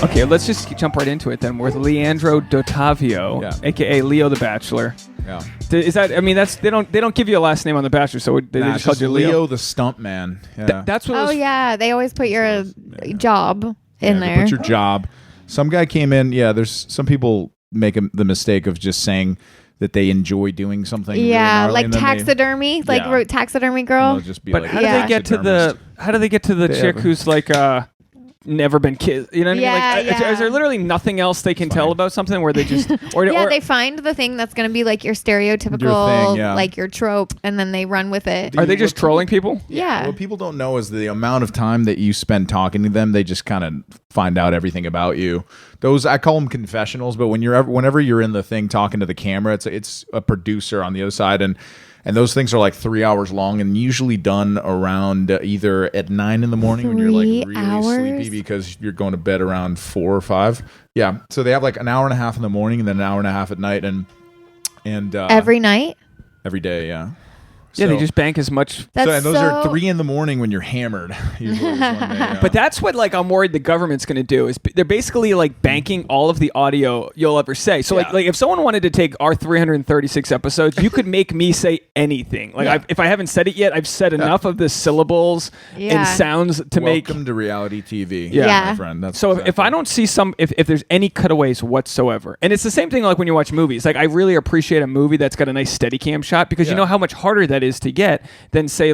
Okay, let's just jump right into it then. With Leo Dottavio, aka Leo the Bachelor. Yeah. Is that? I mean, that's they don't give you a last name on The Bachelor, so they just called you Leo the Stump Man. Yeah. That's what. Yeah, they always put your job in there. Put your job. Some guy came in. Yeah, there's some people make the mistake of just saying that they enjoy doing something. Yeah, really like taxidermy, wrote taxidermy girl. Just be but how do they get to the chick who's like never been kissed? You know what I mean? Like, is there literally nothing else they can tell about something where they just or they find the thing that's going to be like your stereotypical, like your trope, and then they run with it. Are they just trolling people? Yeah. What people don't know is the amount of time that you spend talking to them. They just kind of find out everything about you. Those, I call them confessionals, but whenever you're in the thing talking to the camera, it's a producer on the other side, and those things are like 3 hours long and usually done around either at 9 in the morning when you're like really sleepy because you're going to bed around 4 or 5. Yeah. So they have like an hour and a half in the morning and then an hour and a half at night and every night? Every day, yeah. Yeah, they just bank as much. And those are 3 in the morning when you're hammered. Usually But that's what I'm worried the government's going to do is they're basically like banking all of the audio you'll ever say. So like if someone wanted to take our 336 episodes, you could make me say anything. Like if I haven't said it yet, I've said enough of the syllables and sounds to make. Welcome to reality TV. Yeah. My friend. That's so if I don't see if there's any cutaways whatsoever, and it's the same thing like when you watch movies. Like I really appreciate a movie that's got a nice steady cam shot because you know how much harder that is to get than say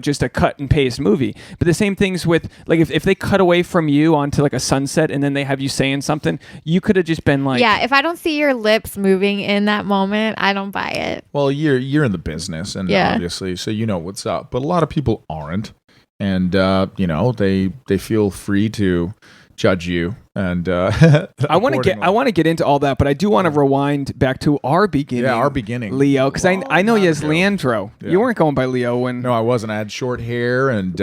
just a cut and paste movie. But the same things with like if they cut away from you onto like a sunset and then they have you saying something, you could have just been like, if I don't see your lips moving in that moment, I don't buy it. Well, you're in the business and obviously so you know what's up, but a lot of people aren't, and they feel free to judge you, and I want to get into all that, but I do want to rewind back to our beginning. Yeah, our beginning, Leo, because I know you as Leandro. Yeah. You weren't going by Leo when. No, I wasn't. I had short hair and.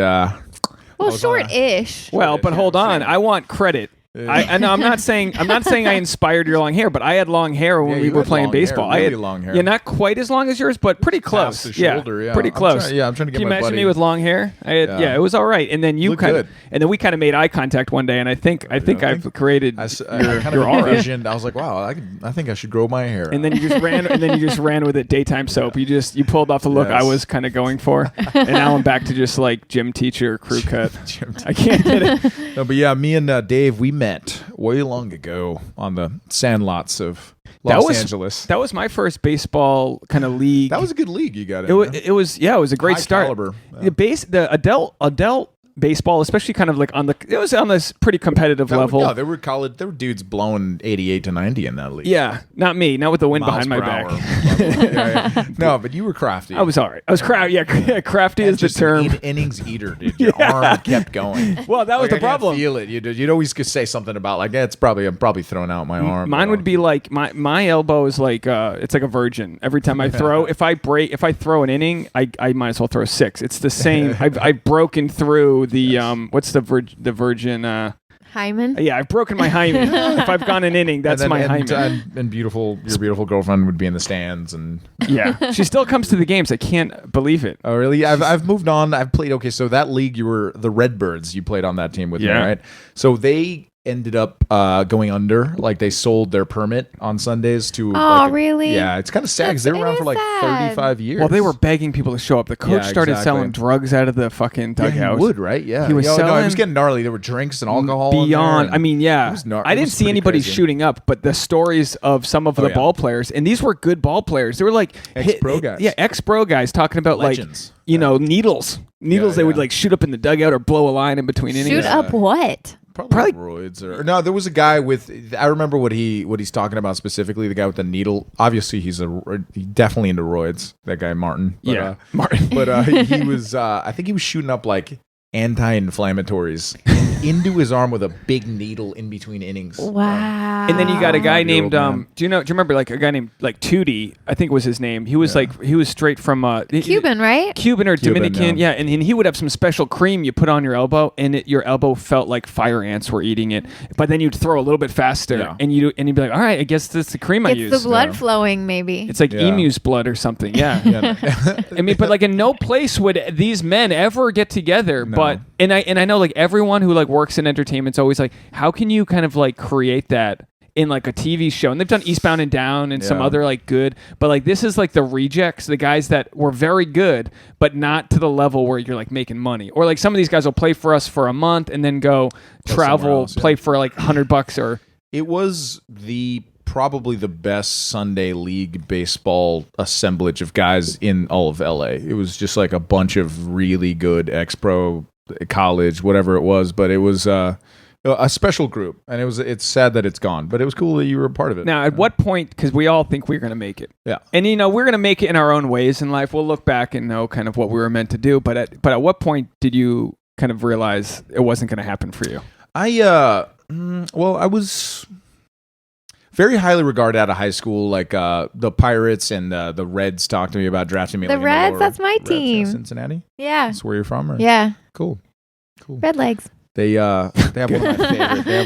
Short-ish. Well, but hold on, I want credit. I know I'm not saying I inspired your long hair, but I had long hair when we were playing baseball. Hair, really I had long hair. Yeah, not quite as long as yours, but pretty close. The shoulder, pretty close. I'm trying to get Can you my imagine buddy. me with long hair? It was all right. And then you kind of, and then we kind of made eye contact one day, and I think I've created your aura. Envisioned, I was like, wow, I think I should grow my hair. And then you just ran with it. Daytime soap. You pulled off the look I was kind of going for, and now I'm back to just like gym teacher crew cut. I can't get it. No, but yeah, me and Dave, we met way long ago on the sandlots of Los Angeles. That was my first baseball kind of league. That was a good league you got in. It was a great start. Caliber. Yeah. The adult baseball, especially kind of like it was on this pretty competitive level. No, there were dudes blowing 88 to 90 in that league. Yeah, not me. Not with the wind behind my back. No, but you were crafty. I was all right. I was crafty. Yeah, crafty is the term. Innings eater, dude. Your arm kept going. Well, that was the problem. I feel it. You'd always say something about like, I'm probably throwing out my arm. Mine would be like my elbow is like it's like a virgin. Every time I throw, if I throw an inning, I might as well throw 6. It's the same. I've broken through the what's the virgin hymen? Yeah, I've broken my hymen. If I've gone an inning, that's my hymen. And your beautiful girlfriend would be in the stands, and she still comes to the games. I can't believe it. Oh, really? I've moved on. I've played. Okay, so that league, you were the Redbirds. You played on that team with me, right? So they ended up going under. Like they sold their permit on Sundays to. Really? Yeah, it's kind of sad because they were around for like 35 years. Well, they were begging people to show up. The coach started selling drugs out of the fucking dugout. Yeah, he would, right? Yeah, he was selling. No, it was getting gnarly. There were drinks and alcohol beyond. I mean, I didn't see anybody shooting up, but the stories of some of the ball players, and these were good ball players. They were like ex-pro guys. Yeah, ex-pro guys talking about legends. Needles. They would like shoot up in the dugout or blow a line in between innings. Shoot up what? Probably roids or no. There was a guy with. I remember what he's talking about specifically. The guy with the needle. Obviously, he's definitely into roids. That guy Martin. But, Martin. But he was. I think he was shooting up like anti-inflammatories into his arm with a big needle in between innings. Wow. And then you got a guy named do you remember like a guy named like Tootie, I think was his name. He was he was straight from Cuban, right? Cuban or Dominican. Yeah, and he would have some special cream you put on your elbow, and your elbow felt like fire ants were eating it. But then you'd throw a little bit faster, and you'd be like, all right, I guess that's the cream I use. It's the blood flowing, maybe. It's like emu's blood or something. Yeah. I mean, but like in no place would these men ever get together. No. But I know like everyone who like works in entertainment, it's always like, how can you kind of like create that in like a TV show? And they've done Eastbound and Down and some other like good, but like this is like the rejects, the guys that were very good, but not to the level where you're like making money. Or like some of these guys will play for us for a month and then go travel, else, play for like $100 or. It was probably the best Sunday league baseball assemblage of guys in all of LA. It was just like a bunch of really good ex-pro, college, whatever it was, but it was a special group, and it's sad that it's gone, but it was cool that you were a part of it. Now, at what point, because we all think we're going to make it. Yeah. And, you know, we're going to make it in our own ways in life. We'll look back and know kind of what we were meant to do, but at what point did you kind of realize it wasn't going to happen for you? I was very highly regarded out of high school. Like the Pirates and the Reds talked to me about drafting me. The Reds, that's my team. Cincinnati? Yeah. That's where you're from? Or? Yeah. Cool. Red Legs. They have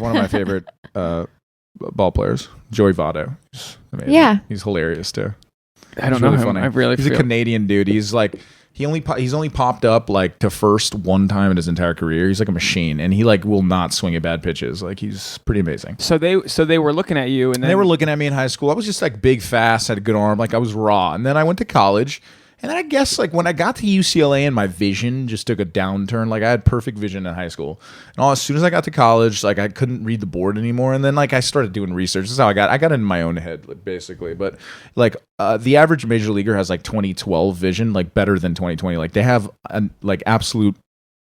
one of my favorite ball players, Joey Votto. Yeah. He's hilarious too. I don't know him. Funny. He's a Canadian dude. He's like he's only popped up like to first one time in his entire career. He's like a machine, and he like will not swing at bad pitches. Like he's pretty amazing. So they were looking at you, and they were looking at me in high school. I was just like big, fast, had a good arm. Like I was raw, and then I went to college. And then I guess like when I got to UCLA and my vision just took a downturn. Like I had perfect vision in high school, and as soon as I got to college, like I couldn't read the board anymore. And then like I started doing research. This is how I got in my own head, like, basically. But like the average major leaguer has like 20/12 vision, like better than 20/20. Like they have like absolute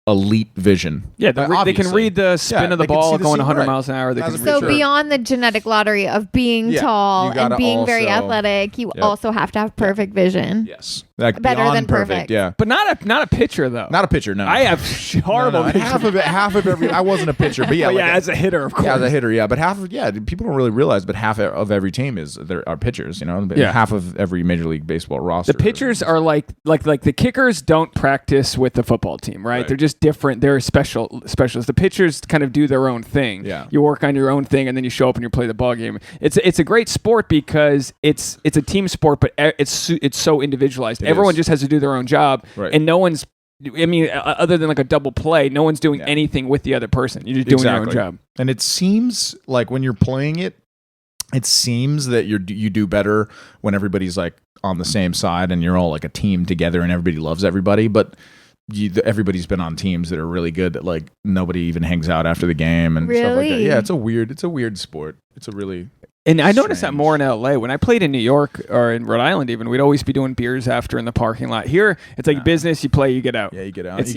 elite vision. Yeah, they can read the spin of the ball going 100 miles an hour. So beyond the genetic lottery of being tall and being very athletic, you also have to have perfect vision. Yes. Like better than perfect. Yeah. But not a pitcher though. Not a pitcher, no. I have horrible vision. Half of every I wasn't a pitcher, but yeah. But as a hitter, of course. Yeah, as a hitter, yeah. But people don't really realize, but half of every team are pitchers, you know? Yeah. Half of every Major League Baseball roster. The pitchers are like the kickers don't practice with the football team, right? They're just different. They're specialists. The pitchers kind of do their own thing. Yeah. You work on your own thing, and then you show up and you play the ball game. It's a great sport because it's a team sport, but it's so individualized. Everyone just has to do their own job, and no one's. I mean, other than like a double play, no one's doing anything with the other person. You're just doing your own job. And it seems like when you're playing it seems that you do better when everybody's like on the same side and you're all like a team together and everybody loves everybody. But everybody's been on teams that are really good that like nobody even hangs out after the game and stuff like that. Yeah, it's a weird sport. It's a really I noticed that more in LA. When I played in New York or in Rhode Island even, we'd always be doing beers after in the parking lot. Here, it's like business, you play, you get out. Yeah, you get out. It's,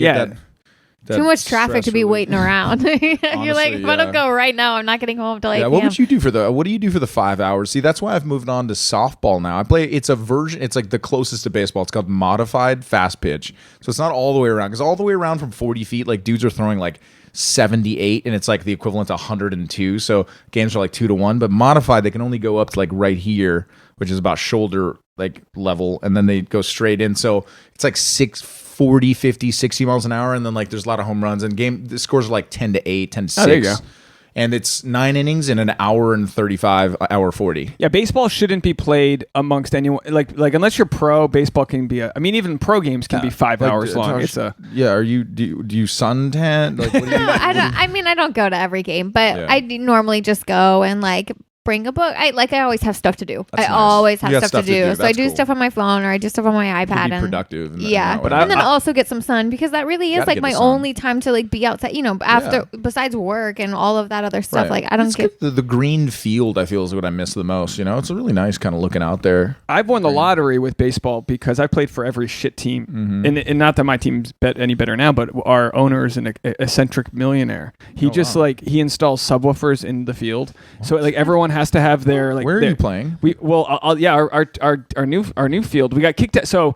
too much traffic to be waiting around. Honestly, you're like, if I don't go right now, I'm not getting home till 8 p.m. What do you do for the 5 hours? See, that's why I've moved on to softball now. It's a version, it's like the closest to baseball. It's called modified fast pitch. So it's not all the way around, because all the way around from 40 feet, like dudes are throwing like 78 and it's like the equivalent to 102. So games are like 2-1, but modified, they can only go up to like right here, which is about shoulder like level, and then they go straight in. So it's like 40, 50, 60 miles an hour, and then like there's a lot of home runs, and the scores are like 10-8, 10-6. Oh, there you go. And it's 9 innings in an hour and 35, hour 40. Yeah, baseball shouldn't be played amongst anyone. Like unless you're pro, baseball can be even pro games can be 5 hours long. Do you suntan? Like, what do you, I don't go to every game, but I normally just go and like bring a book. I always have stuff to do. Always have stuff to do. So I do stuff on my phone, or I do stuff on my iPad. Be productive. And then also get some sun, because that really is like my only time to like be outside. You know, after besides work and all of that other stuff. Right. Like I don't get the green field. I feel is what I miss the most. You know, it's really nice kind of looking out there. I've won the lottery with baseball because I played for every shit team, and not that my team's any better now, but our owner is an eccentric millionaire. He he installs subwoofers in the field, so like everyone has to have their like. Where are you playing? Our new field. We got kicked out. So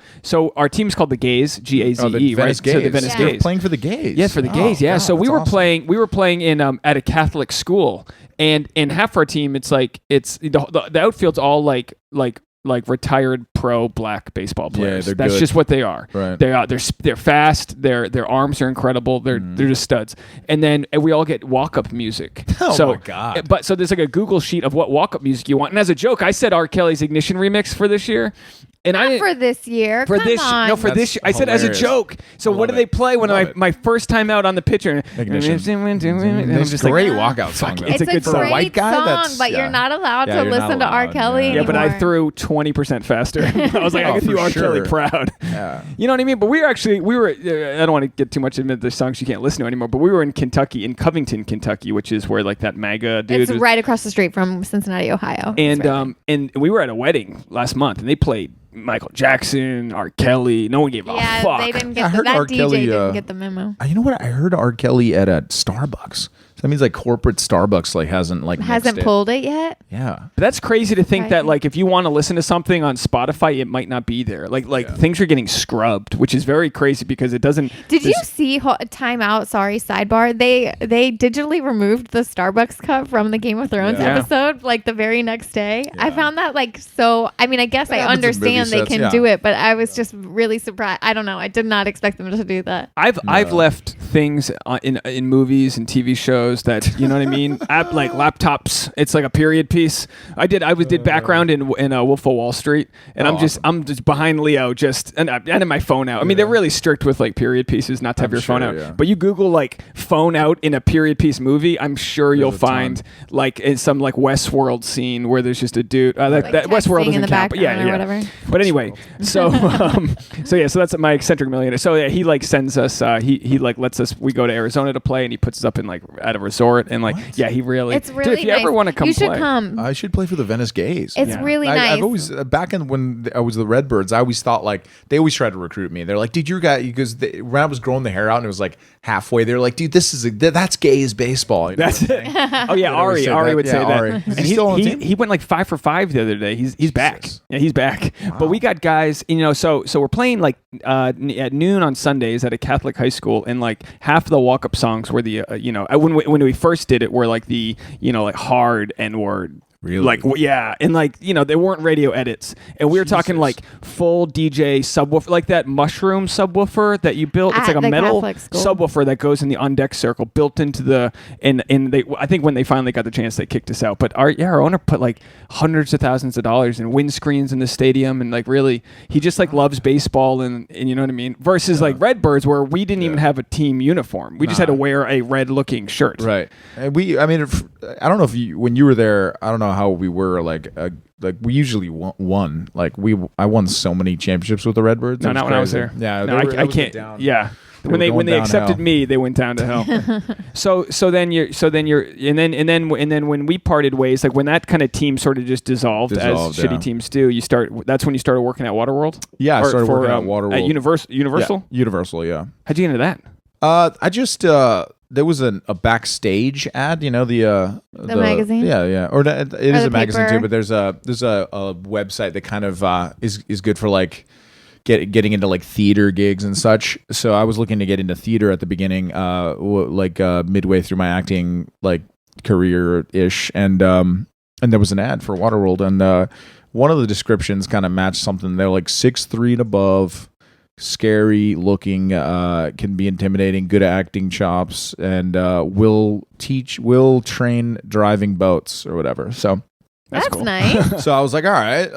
our team's called the Gaze, GAZE, the right? Venice Gaze. So the Venice Gaze. You're playing for the Gaze. Yeah, for the Gaze. Yeah. God, So we were awesome. playing in at a Catholic school, and half our team, it's the outfield's all like retired pro black baseball players. Yeah, that's good. just what they are. Right. They're fast. Their arms are incredible. They're just studs. And then we all get walk up music. My God. But so there's like a Google sheet of what walk up music you want. And as a joke, I said R. Kelly's Ignition remix for this year. And Not for this year. For Come this, on. no, for this. I said as a joke. So what do they play when my first time out on the pitcher? Ignition. I'm just great like, walkout song. Though. It's a good great song. White guy, song, but you're not allowed to listen to R. Kelly Yeah, but I anymore. threw 20% faster. I was like, I can do R. Kelly proud. Yeah. You know what I mean? But we were. I don't want to get too much into the songs you can't listen to anymore. But we were in Kentucky, in Covington, Kentucky, which is where like that MAGA dude. It's right across the street from Cincinnati, Ohio. And we were at a wedding last month, and they played Michael Jackson, R. Kelly. No one gave a fuck. They didn't get I heard that R. DJ Kelly, didn't get the memo. You know what? I heard R. Kelly at a Starbucks. So that means like corporate Starbucks like hasn't Pulled it yet. Yeah, But that's crazy to think that like if you want to listen to something on Spotify, it might not be there. Like things are getting scrubbed, which is very crazy because it doesn't. Did you see time out? Sorry, sidebar. They digitally removed the Starbucks cup from the Game of Thrones episode like the very next day. I found that like so. I mean, I guess I understand they can do it, but I was just really surprised. I don't know. I did not expect them to do that. I've left things in movies and TV shows that, you know what I mean, like laptops. It's like a period piece. I did background in Wolf of Wall Street, and I'm just behind Leo, and in my phone out. I mean, they're really strict with like period pieces, not to have your phone out. Yeah. But you Google like phone out in a period piece movie, I'm sure you'll find like in some like Westworld scene where there's just a dude. That Westworld doesn't count, but yeah. Whatever. But anyway, so that's my eccentric millionaire. So yeah, he like sends us. He like lets us. We go to Arizona to play, and he puts us up in like at a resort, and like he really. It's really dude, if you nice. ever want to come, you should play. Come. I should play for the Venice Gays. It's really nice. I've always back in when I was the Redbirds, I always thought like they always tried to recruit me. They're like, "Dude, your guy," because when I was growing the hair out and it was like halfway, they're like, "Dude, that's gay as baseball." You know that's it. Oh yeah, Ari would say that. And he went like 5 for 5 the other day. He's back. Yeah, he's back. Wow. But we got guys, so we're playing like at noon on Sundays at a Catholic high school, and like half of the walk-up songs were the when we first did it were like the like hard N-word. Really? Like, yeah. And like, they weren't radio edits. And we were talking like full DJ subwoofer, like that mushroom subwoofer that you built. It's like a metal subwoofer that goes in the on deck circle built into I think when they finally got the chance, they kicked us out. But our owner put like hundreds of thousands of dollars in windscreens in the stadium. And like, really, he just like loves baseball and you know what I mean? Versus like Redbirds, where we didn't even have a team uniform. We just had to wear a red looking shirt. Right. And I don't know if when you were there, I don't know how we were like we usually won. Like I won so many championships with the Redbirds. No, not when I was there. Yeah, no, I can't. Yeah, when they accepted me, they went down to hell. so then when we parted ways, like when that kind of team sort of just dissolved as shitty teams do, that's when you started working at Waterworld. Yeah, I started working at Waterworld at Universal. Yeah, Universal, yeah. How'd you get into that? I just there was a backstage ad, the magazine. Yeah, or it is a magazine too. But there's a website that kind of is good for like getting into like theater gigs and such. So I was looking to get into theater at the beginning, midway through my acting like career ish, and there was an ad for Waterworld, and one of the descriptions kind of matched something. They're like 6'3" and above. Scary looking, can be intimidating, good acting chops, and will train driving boats or whatever. So that's cool. Nice. So I was like, all right,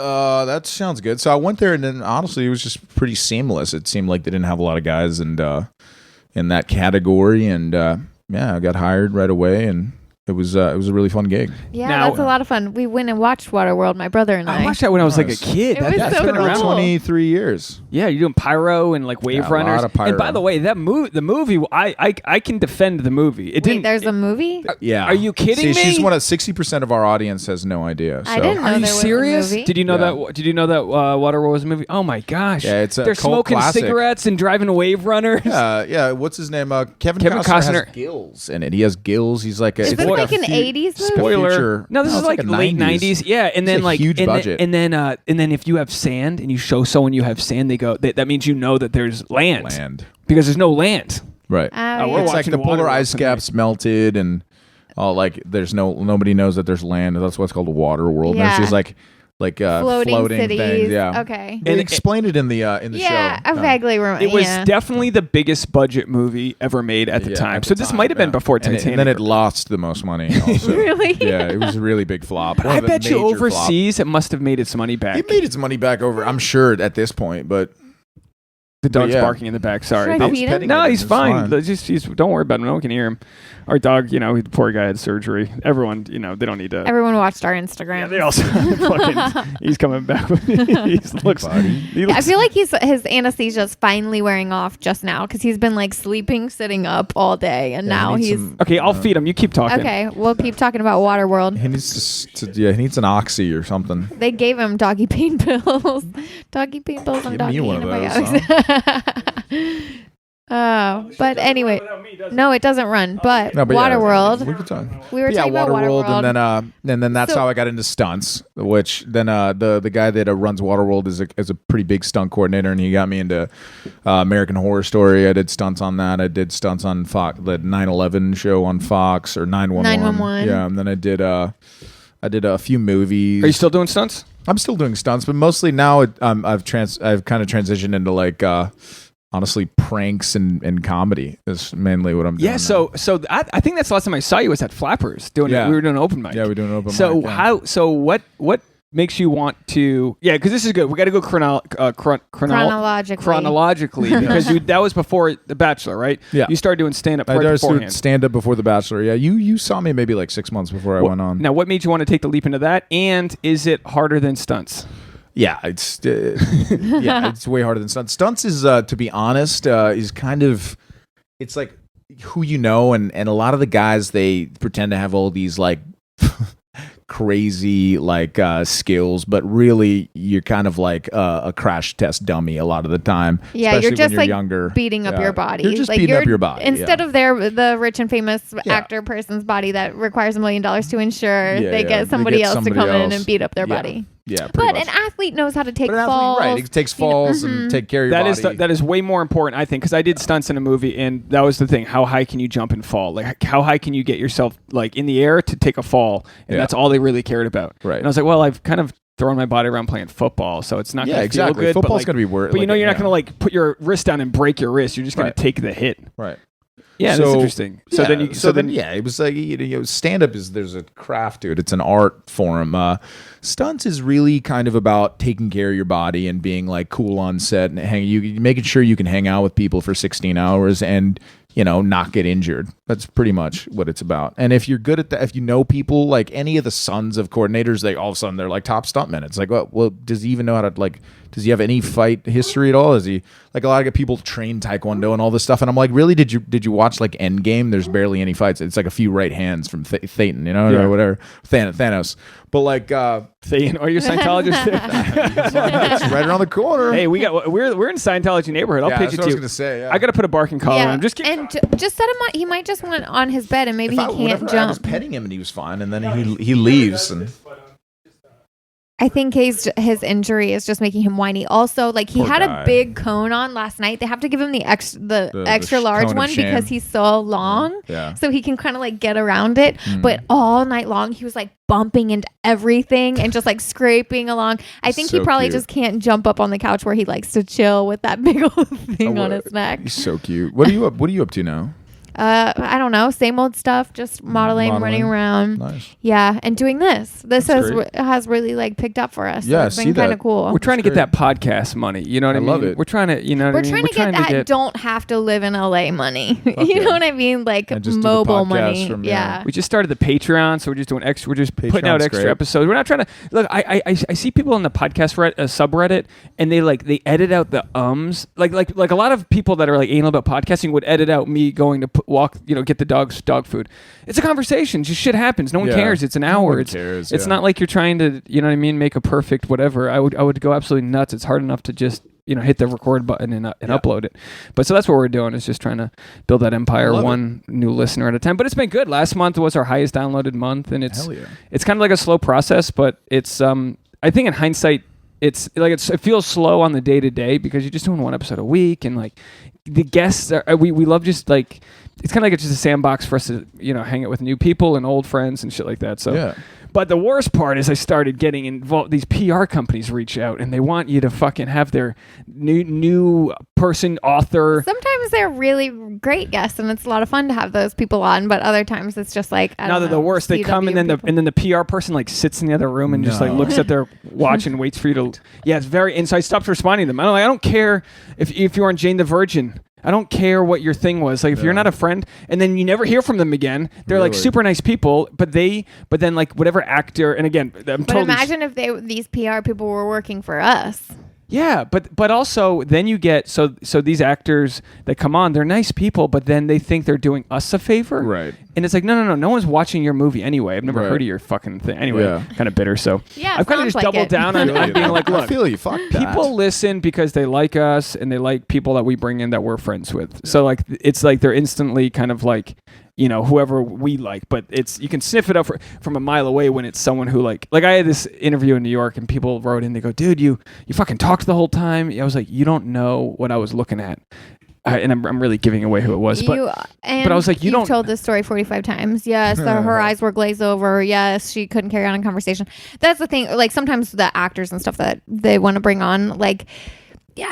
that sounds good. So I went there, and then honestly, it was just pretty seamless. It seemed like they didn't have a lot of guys in that category, and I got hired right away, and it was a really fun gig. Yeah, that's a lot of fun. We went and watched Waterworld, my brother and I. I watched that when I was like a kid. That's been around cool. 23 years. Yeah, you're doing pyro and like wave runners. A lot of pyro. And by the way, the movie, I can defend the movie. There's a movie? Yeah. Are you kidding me? She's 60% of our audience has no idea. So. I didn't know Are you there was serious? a movie. Did you know that? Did you know that Waterworld was a movie? Oh my gosh! Yeah, it's a They're cult smoking classic. cigarettes and driving wave runners. Yeah. What's his name? Kevin Costner has gills in it. He has gills. He's like Is this like an 80s movie? Spoiler. No, this is like late 90s. Yeah, and then like huge budget. And then if you have sand and you show someone you have sand, they go. That means you know that there's land. Because there's no land. Right. It's like the polar ice caps melted, and nobody knows that there's land. That's what's called a water world. Yeah. And she's like, floating cities. things. Yeah. Okay. They explained it in the show. Yeah, I vaguely remember. It was definitely the biggest budget movie ever made at the time. So this might have been before Titanic. And then it lost the most money also. Really? Yeah, it was a really big flop. I bet you overseas it must have made its money back. It made its money back I'm sure at this point, but the dog's barking in the back. Sorry. Should I feed him? No, he's fine. Just don't worry about him. No one can hear him. Our dog, the poor guy had surgery. Everyone, they don't need to. Everyone watched our Instagram. Yeah, they also he's coming back with me. He looks. I feel like his anesthesia is finally wearing off just now because he's been like sleeping, sitting up all day, and now he's okay. I'll feed him. You keep talking. Okay, we'll keep talking about Waterworld. He needs he needs an oxy or something. They gave him doggy pain pills, doggy pain pills, and doggy antibiotics. But anyway, no, it doesn't run. But Waterworld, we were talking about Waterworld, and then that's how I got into stunts. Which then the guy that runs Waterworld is a pretty big stunt coordinator, and he got me into American Horror Story. I did stunts on that. I did stunts on Fox, the 9/11 show on Fox, or 911. Yeah, and then I did a few movies. Are you still doing stunts? I'm still doing stunts, but mostly now I've kind of transitioned into like honestly pranks and comedy is mainly what I'm doing. Yeah, so I think that's the last time I saw you was at Flappers doing it. We were doing an open mic. Yeah, we were doing an open mic. So what makes you want to? Yeah, because this is good. We got to go chronologically because that was before The Bachelor, right? Yeah, you started doing stand up. I started stand up before The Bachelor. Yeah, you saw me maybe like 6 months before I went on. Now, what made you want to take the leap into that? And is it harder than stunts? Yeah, it's way harder than stunts. Stunts is, to be honest, is kind of, it's like who you know, and a lot of the guys, they pretend to have all these like crazy like skills, but really you're kind of like a crash test dummy a lot of the time. Yeah, you're just like younger, beating up your body. You're just beating up your body. Instead of the rich and famous actor person's body that requires $1 million to insure, they get somebody else to come in and beat up their body. Yeah, but much. An athlete knows how to take falls. Right, he takes falls and take care of your body. That is way more important, I think, because I did stunts in a movie, and that was the thing. How high can you jump and fall? Like, how high can you get yourself like in the air to take a fall? And that's all they really cared about. Right. And I was like, well, I've kind of thrown my body around playing football, so it's not going to feel good. Football's going to be worse. But you're not going to like put your wrist down and break your wrist. You're just going to take the hit. Right. Yeah, that's interesting. So then it was like stand up there's a craft to it. It's an art form. Stunts is really kind of about taking care of your body and being like cool on set and making sure you can hang out with people for 16 hours and not get injured. That's pretty much what it's about. And if you're good at that, if you know people, like any of the sons of coordinators, they all of a sudden they're like top stuntmen. It's like, well, does he even know how to like? Does he have any fight history at all? Is he like a lot of people train Taekwondo and all this stuff? And I'm like, really? Did you watch like Endgame? There's barely any fights. It's like a few right hands from Thetan, or whatever, Thanos. But like Thetan, are you a Scientologist? It's right around the corner. Hey, we're in Scientology neighborhood. I'll pitch it to you. I was gonna say. Yeah. I got to put a barking collar on. Just and just set him on. He might just want on his bed, and maybe he can't jump. I was petting him, and he was fine, and then he leaves and. I think his injury is just making him whiny. Also, like he had a big cone on last night. They have to give him the extra large one because he's so long. Yeah. So he can kind of like get around it. But all night long he was like bumping into everything and just like scraping along. I think he probably just can't jump up on the couch where he likes to chill with that big old thing on his neck. He's so cute. What are you up to now? I don't know, same old stuff, just modeling, running around. Nice. Yeah, and doing this. This has really like picked up for us. Yeah, so it's been kind of cool. We're trying to get that podcast money. You know what I mean? I love it. We're trying to, we're trying to get that don't have to live in LA money. You know what I mean? Like mobile money. Yeah. We just started the Patreon, so we're just doing extra. We're just putting out extra episodes. We're not trying to look. I see people on the podcast subreddit, and they edit out the ums. Like a lot of people that are like anal about podcasting would edit out me going to walk. Get the dog food. It's a conversation. Just shit happens. No one cares. It's an hour. No one cares, it's not like you're trying to, make a perfect whatever. I would go absolutely nuts. It's hard enough to just, hit the record button and upload it. But so that's what we're doing, is just trying to build that empire one new listener at a time. But it's been good. Last month was our highest downloaded month, and it's kind of like a slow process, but it's I think in hindsight it feels slow on the day to day because you're just doing one episode a week, and like the guests we love just like it's kind of like just a sandbox for us to, hang out with new people and old friends and shit like that. So, Yeah. But the worst part is I started getting involved. These PR companies reach out and they want you to fucking have their new person, author. Sometimes they're really great guests, and it's a lot of fun to have those people on. But other times it's just like Now they're the worst. They come and then the PR person like sits in the other room and just like looks at their watch and waits for you to. Yeah, it's very. And so I stopped responding to them. I don't care if you're on Jane the Virgin. I don't care what your thing was. Like if you're not a friend, and then you never hear from them again, they're like super nice people. But then like whatever actor, and again, But imagine if these PR people were working for us. Yeah, but also then you get so these actors that come on, they're nice people, but then they think they're doing us a favor, right? And it's like no one's watching your movie anyway. I've never heard of your fucking thing anyway. Kind of bitter. So I've kind of just doubled down on being like, look, I feel you. Fuck that. People listen because they like us and they like people that we bring in that we're friends with. So like it's like they're instantly kind of like. Whoever we like, but you can sniff it up from a mile away when it's someone who like I had this interview in New York and people wrote in, they go, dude, you fucking talked the whole time. I was like, you don't know what I was looking at. And I'm really giving away who it was, but I was like, you've told this story 45 times. Yes, her eyes were glazed over. Yes, she couldn't carry on a conversation. That's the thing. Like sometimes the actors and stuff that they want to bring on, like,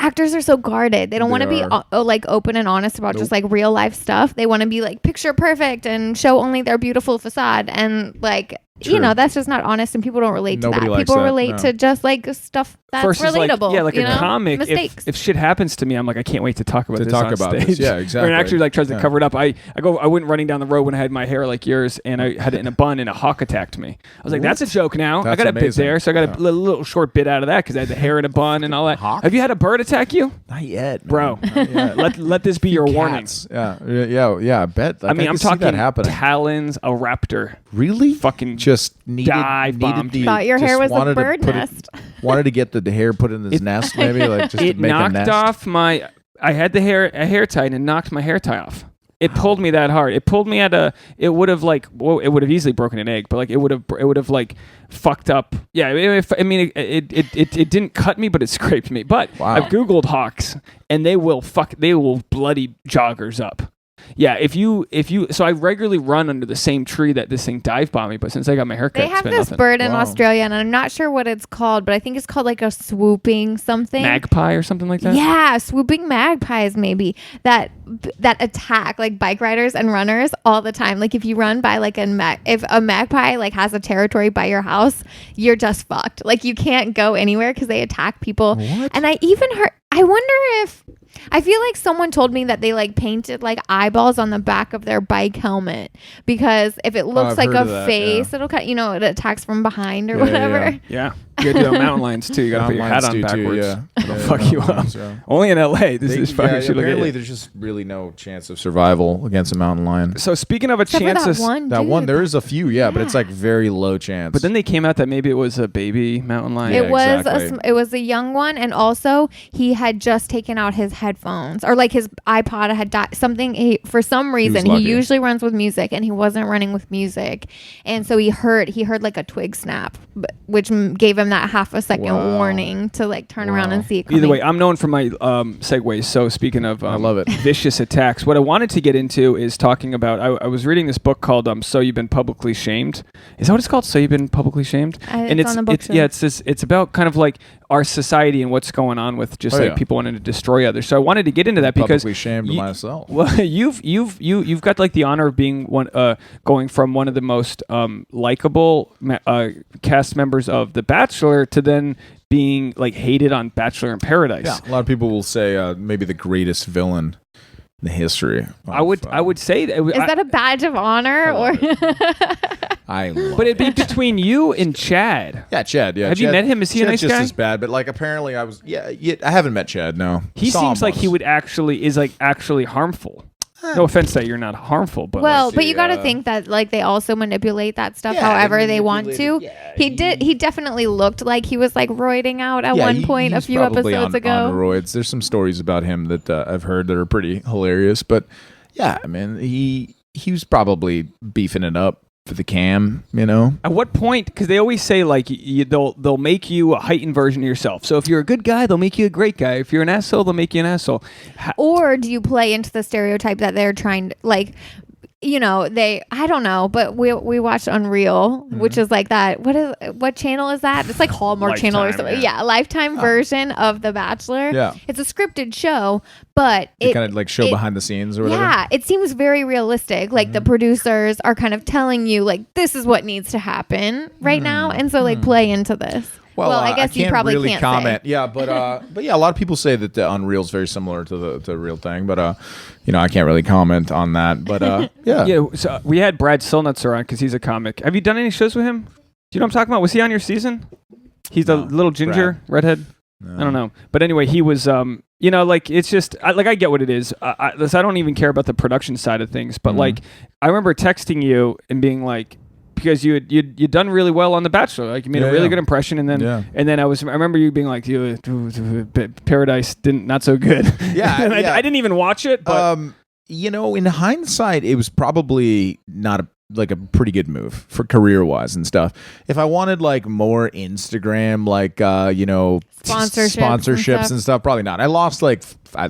actors are so guarded. They don't want to be like open and honest about just like real life stuff. They want to be like picture perfect and show only their beautiful facade. And like, that's just not honest, and people don't relate to that. People relate to just like stuff that's relatable. Like a comic. Mistakes. If shit happens to me, I'm like, I can't wait to talk about this on stage. Yeah, exactly. Or an actor like tries to cover it up. I went running down the road when I had my hair like yours, and I had it in a bun, and a hawk attacked me. I was like, that's a joke now. I got a bit there, so I got a little short bit out of that because I had the hair in a bun and all that. Hawk? Have you had a bird attack you? Not yet, bro. Let this be your warning. Yeah. I bet. I mean, I'm talking that happening. Talons, a raptor. Really? Fucking just thought your hair was a bird nest. Wanted to get the hair put in his nest, maybe like just to make a nest. It knocked off my. I had a hair tie and it knocked my hair tie off. It pulled me that hard. It pulled me at a. It would have like. Well, it would have easily broken an egg, but like it would have like fucked up. Yeah, it didn't cut me, but it scraped me. But I've Googled hawks, and they will bloody joggers up. Yeah, if you so I regularly run under the same tree that this thing dive bombed me, but since I got my haircut, they have this bird in Australia, and I'm not sure what it's called, but I think it's called like a swooping something. Magpie or something like that? Yeah, swooping magpies maybe that attack like bike riders and runners all the time. Like if you run by like if a magpie like has a territory by your house, you're just fucked. Like you can't go anywhere because they attack people. What? And I wonder if I feel like someone told me that they like painted like eyeballs on the back of their bike helmet because if it looks like a face, it'll cut. It attacks from behind or whatever. Yeah. You gotta do that mountain lions too. You gotta put your hat on backwards. It'll fuck you up. Yeah. Only in LA. This is fucking shit. Apparently, there's just really no chance of survival against a mountain lion. So speaking of that one, there is a few, but it's like very low chance. But then they came out that maybe it was a baby mountain lion. It was a young one, and also he had just taken out his headphones or like his iPod had died. For some reason he usually runs with music, and he wasn't running with music, and so he heard like a twig snap, which gave him that half a second warning to like turn around and see it coming. Either way, I'm known for my segues. So speaking of I love it. vicious attacks, what I wanted to get into is talking about I was reading this book called So You've Been Publicly Shamed. Is that what it's called? So You've Been Publicly Shamed? And it's on the bookshelf. It's about kind of like our society and what's going on with just people wanting to destroy others. So I wanted to get into that because publicly shamed myself. Well, you've got like the honor of being going from one of the most likable cast members of The Bachelor to then being like hated on Bachelor in Paradise. Yeah, a lot of people will say maybe the greatest villain in the history. I would say that. Is that a badge of honor or? But it'd be between you and Chad. Yeah, Chad. Yeah, have you met him? Is he a nice guy? Just as bad, but like apparently I was. Yeah, I haven't met Chad. No, he seems like he would is actually harmful. No offense that you're not harmful, but but you got to think that like they also manipulate that stuff however they want to. Yeah, he definitely looked like he was like roiding out at one point a few episodes ago. On roids. There's some stories about him that I've heard that are pretty hilarious, but yeah, I mean he was probably beefing it up. for the cam, you know. At what point? Because they always say like they'll make you a heightened version of yourself. So if you're a good guy, they'll make you a great guy. If you're an asshole, they'll make you an asshole. Or do you play into the stereotype that they're trying to like? You know, I don't know, but we watched Unreal, which is like that. What channel is that? It's like Hallmark Lifetime, channel or something. Yeah, Lifetime version of The Bachelor. Yeah. It's a scripted show, but They kind of like show behind the scenes or whatever. Yeah, it seems very realistic. Like the producers are kind of telling you like this is what needs to happen right now, and so like play into this. Well, I guess you probably really can't comment. say. Yeah, but yeah, a lot of people say that the Unreal is very similar to the real thing, but you know, I can't really comment on that. But yeah, Yeah. So we had Brad Silnutzer on because he's a comic. Have you done any shows with him? Do you know what I'm talking about? Was he on your season? He's the little ginger redhead. I don't know, but anyway, he was. You know, like it's just I get what it is. I don't even care about the production side of things, but like I remember texting you and being like. Because you'd done really well on The Bachelor, like you made a really good impression, and then I remember you being like, Paradise not so good. Yeah, I didn't even watch it, but you know, in hindsight, it was probably not a pretty good move for career wise and stuff. If I wanted like more Instagram, like you know, sponsorships and stuff, probably not. I lost like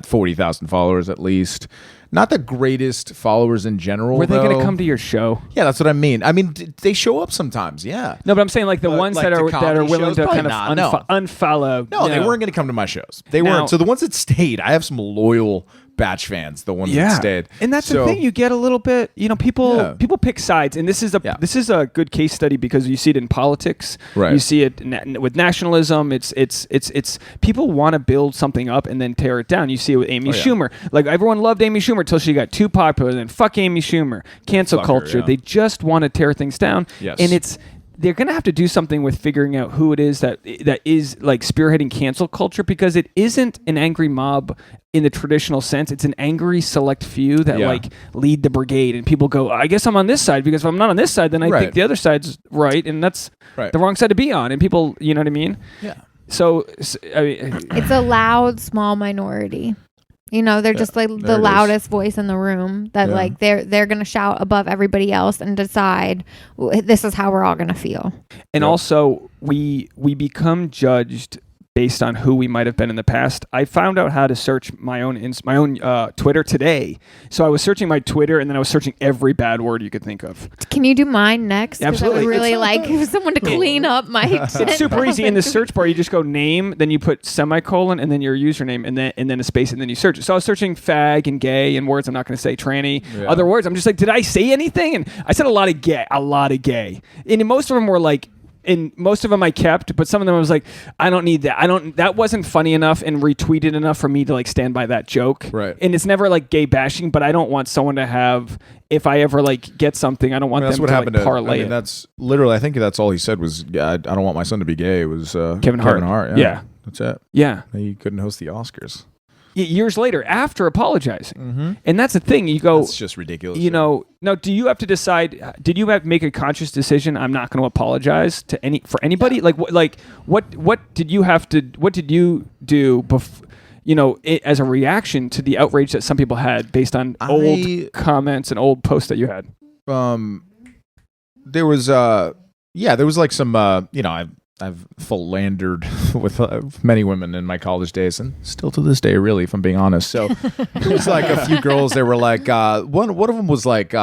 40,000 followers at least. Not the greatest followers in general. Were they going to come to your show? Yeah, that's what I mean. I mean, they show up sometimes. Yeah. No, but I'm saying like the ones like that are willing shows, to kind of unfollow. No, they weren't going to come to my shows. They weren't. So the ones that stayed, I have some loyal Batch fans. The ones that stayed, and that's the thing. You get a little bit. You know, people pick sides, and this is a good case study because you see it in politics. Right. You see it with nationalism. It's people want to build something up and then tear it down. You see it with Amy Schumer. Like everyone loved Amy Schumer until she got too popular. Then fuck Amy Schumer. Cancel culture. They just want to tear things down. Yes. And they're going to have to do something with figuring out who it is that is like spearheading cancel culture, because it isn't an angry mob in the traditional sense. It's an angry select few that like lead the brigade, and people go, I guess I'm on this side, because if I'm not on this side, then I think the other side's right, and that's the wrong side to be on. And people, you know what I mean? Yeah. So I mean, it's a loud, small minority. You know, they're just like the loudest voice in the room that like they're going to shout above everybody else and decide this is how we're all going to feel. And also we become judged based on who we might have been in the past. I found out how to search my own Twitter today. So I was searching my Twitter, and then I was searching every bad word you could think of. Can you do mine next? Absolutely. I would really like someone to clean up my shit. It's super easy. In the search bar, you just go name, then you put semicolon, and then your username, and then a space, and then you search it. So I was searching fag and gay and words I'm not going to say, tranny, other words. I'm just like, did I say anything? And I said a lot of gay. And most of them were like, and most of them I kept, but some of them I was like, I don't need that. That wasn't funny enough and retweeted enough for me to like stand by that joke. Right. And it's never like gay bashing, but I don't want someone to have, if I ever like get something, I don't want them to like parlay it. That's literally, I think that's all he said was, I don't want my son to be gay. It was Kevin Hart. Yeah. That's it. Yeah. He couldn't host the Oscars. Years later, after apologizing. And that's the thing. You go, it's just ridiculous. You know, now do you have to decide, did you have to make a conscious decision, I'm not going to apologize to anybody? Like what did you do as a reaction to the outrage that some people had based on old comments and old posts that you had? There was like some I've philandered with many women in my college days, and still to this day, really, if I'm being honest. So there was like a few girls. They were like, one of them was like,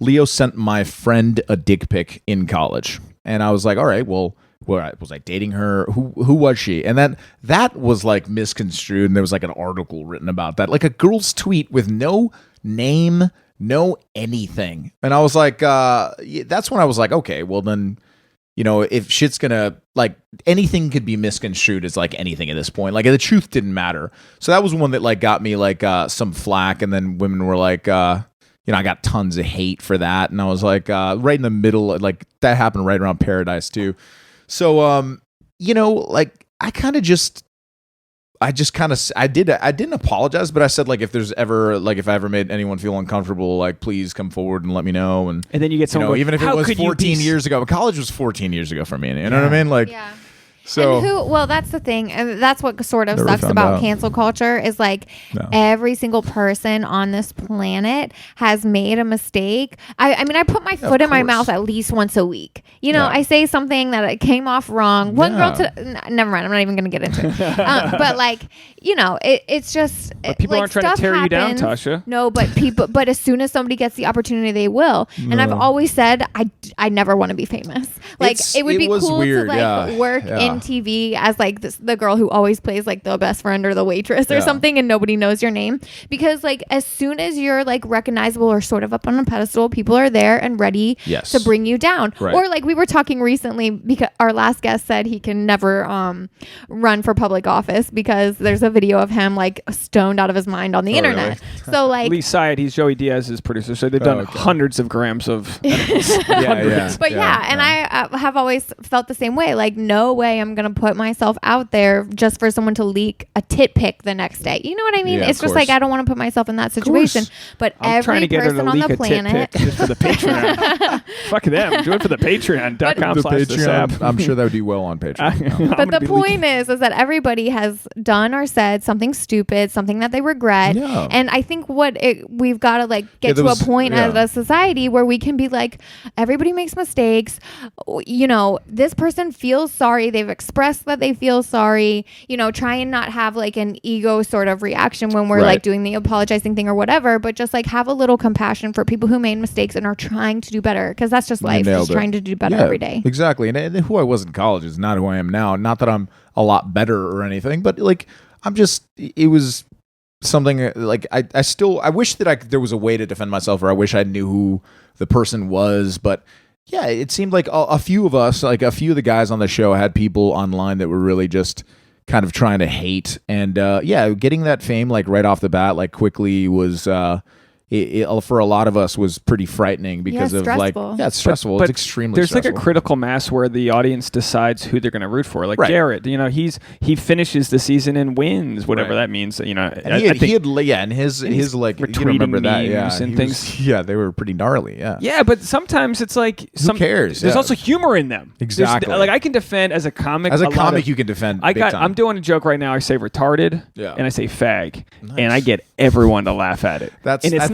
Leo sent my friend a dick pic in college, and I was like, all right, well, was I dating her? Who was she? And then that was like misconstrued, and there was like an article written about that, like a girl's tweet with no name, no anything, and I was like, that's when I was like, okay, well then. You know, if shit's gonna, like, anything could be misconstrued as, like, anything at this point. Like, the truth didn't matter. So that was one that, like, got me, like, some flack. And then women were like, I got tons of hate for that. And I was like, right in the middle, like, that happened right around Paradise, too. So, like, I didn't apologize, but I said, like, if I ever made anyone feel uncomfortable, like, please come forward and let me know. And then you get someone, even if it was 14 years ago, college was 14 years ago for me. You know what I mean? Like, So well, that's the thing, and that's what sort of Never sucks found about out. cancel culture is like every single person on this planet has made a mistake. I mean, I put my foot in my mouth at least once a week. You know, I say something that it came off wrong. One girl never mind. I'm not even going to get into it. But like, you know, it's just but people like, aren't trying to tear you down, Tasha. No, but as soon as somebody gets the opportunity, they will. And I've always said I never want to be famous. Like it would be cool weird, to like work in TV as like the girl who always plays like the best friend or the waitress or something, and nobody knows your name, because like as soon as you're like recognizable or sort of up on a pedestal, people are there and ready to bring you down. Right. Or like we were talking recently, because our last guest said he can never run for public office because there's a video of him like stoned out of his mind on the internet. Really? So like Lee Syed, he's Joey Diaz's producer, so they've done hundreds of grams of But and I have always felt the same way. Like, no way I'm going to put myself out there just for someone to leak a tit pic the next day. You know what I mean? It's just like, I don't want to put myself in that situation. But I'm trying to get her to person on leak the a planet. tit pic just for the Patreon. Fuck them. Do it for the Patreon.com/SAP. I'm sure that would do well on Patreon. But the point is that everybody has done or said something stupid, something that they regret. Yeah. And I think we've got to like get to a point as a society where we can be like, everybody makes mistakes. You know, this person feels sorry. They've expressed that they feel sorry. You know, try and not have like an ego sort of reaction when we're like doing the apologizing thing or whatever, but just like have a little compassion for people who made mistakes and are trying to do better, because that's just life. Just trying to do better every day. Exactly. And who I was in college is not who I am now. Not that I'm a lot better or anything, but like it was something like I wish that there was a way to defend myself, or I wish I knew who the person was. But yeah, it seemed like a few of us, like a few of the guys on the show, had people online that were really just kind of trying to hate. And getting that fame like right off the bat, like quickly, was it for a lot of us was pretty frightening because of stressful. It's stressful. But it's extremely there's stressful. like a critical mass where the audience decides who they're going to root for. Like Garrett, you know, he finishes the season and wins, whatever that means. You know, and and his like, you remember that, and things. They were pretty gnarly. Yeah, but sometimes it's like, who cares? There's also humor in them. Exactly. Like I can defend as a comic. As a comic, you can defend. I'm doing a joke right now. I say retarded, and I say fag, and I get everyone to laugh at it.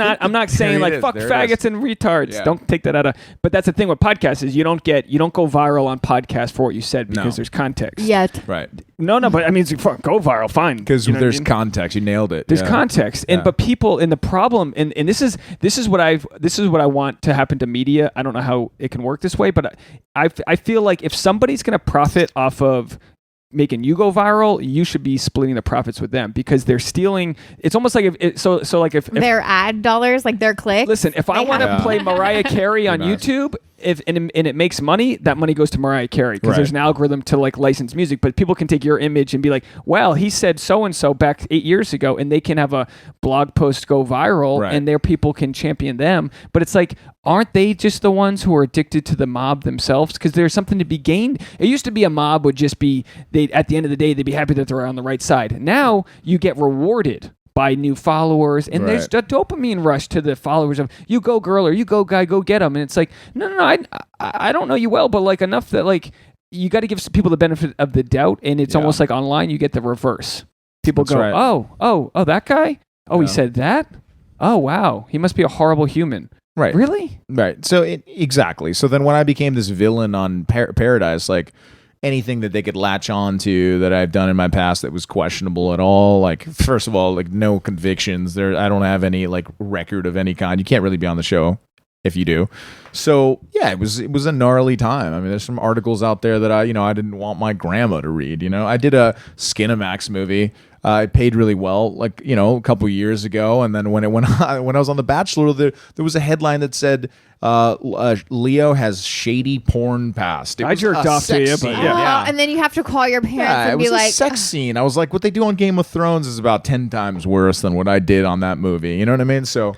I'm not saying like fuck faggots and retards. Don't take that out of. But that's the thing with podcasts is you don't go viral on podcast for what you said because there's context. Yet. Right. No, but I mean, go viral, fine. Because there's context. You nailed it. There's context, but people, and the problem, and this is what I want to happen to media. I don't know how it can work this way, but I feel like if somebody's going to profit off of making you go viral, you should be splitting the profits with them, because they're stealing. It's almost like if their ad dollars, like their clicks. Listen, if I want to play Mariah Carey on YouTube, and it makes money, that money goes to Mariah Carey, because there's an algorithm to like license music. But people can take your image and be like, well, he said so and so back 8 years ago, and they can have a blog post go viral, and their people can champion them. But it's like, aren't they just the ones who are addicted to the mob themselves? Because there's something to be gained. It used to be a mob would just be, at the end of the day, they'd be happy that they're on the right side. Now you get rewarded by new followers, and there's a dopamine rush to the followers of, you go girl or you go guy, go get them. And it's like, no, I don't know you well, but like enough that like you got to give people the benefit of the doubt. And it's almost like online you get the reverse. People go, oh, that guy? Oh, he said that? Oh, wow. He must be a horrible human. Right. Really? Right. So exactly. So then when I became this villain on Paradise, like anything that they could latch on to that I've done in my past that was questionable at all, like, first of all, like no convictions there. I don't have any like record of any kind. You can't really be on the show if you do. So yeah, it was a gnarly time. I mean, there's some articles out there that I didn't want my grandma to read. I did a Skinamax movie. It paid really well, like, a couple years ago. And then when I was on The Bachelor, there was a headline that said, Leo has shady porn past. I jerked off to you, but and then you have to call your parents and be like, it was a sex scene. I was like, what they do on Game of Thrones is about 10 times worse than what I did on that movie. You know what I mean? So,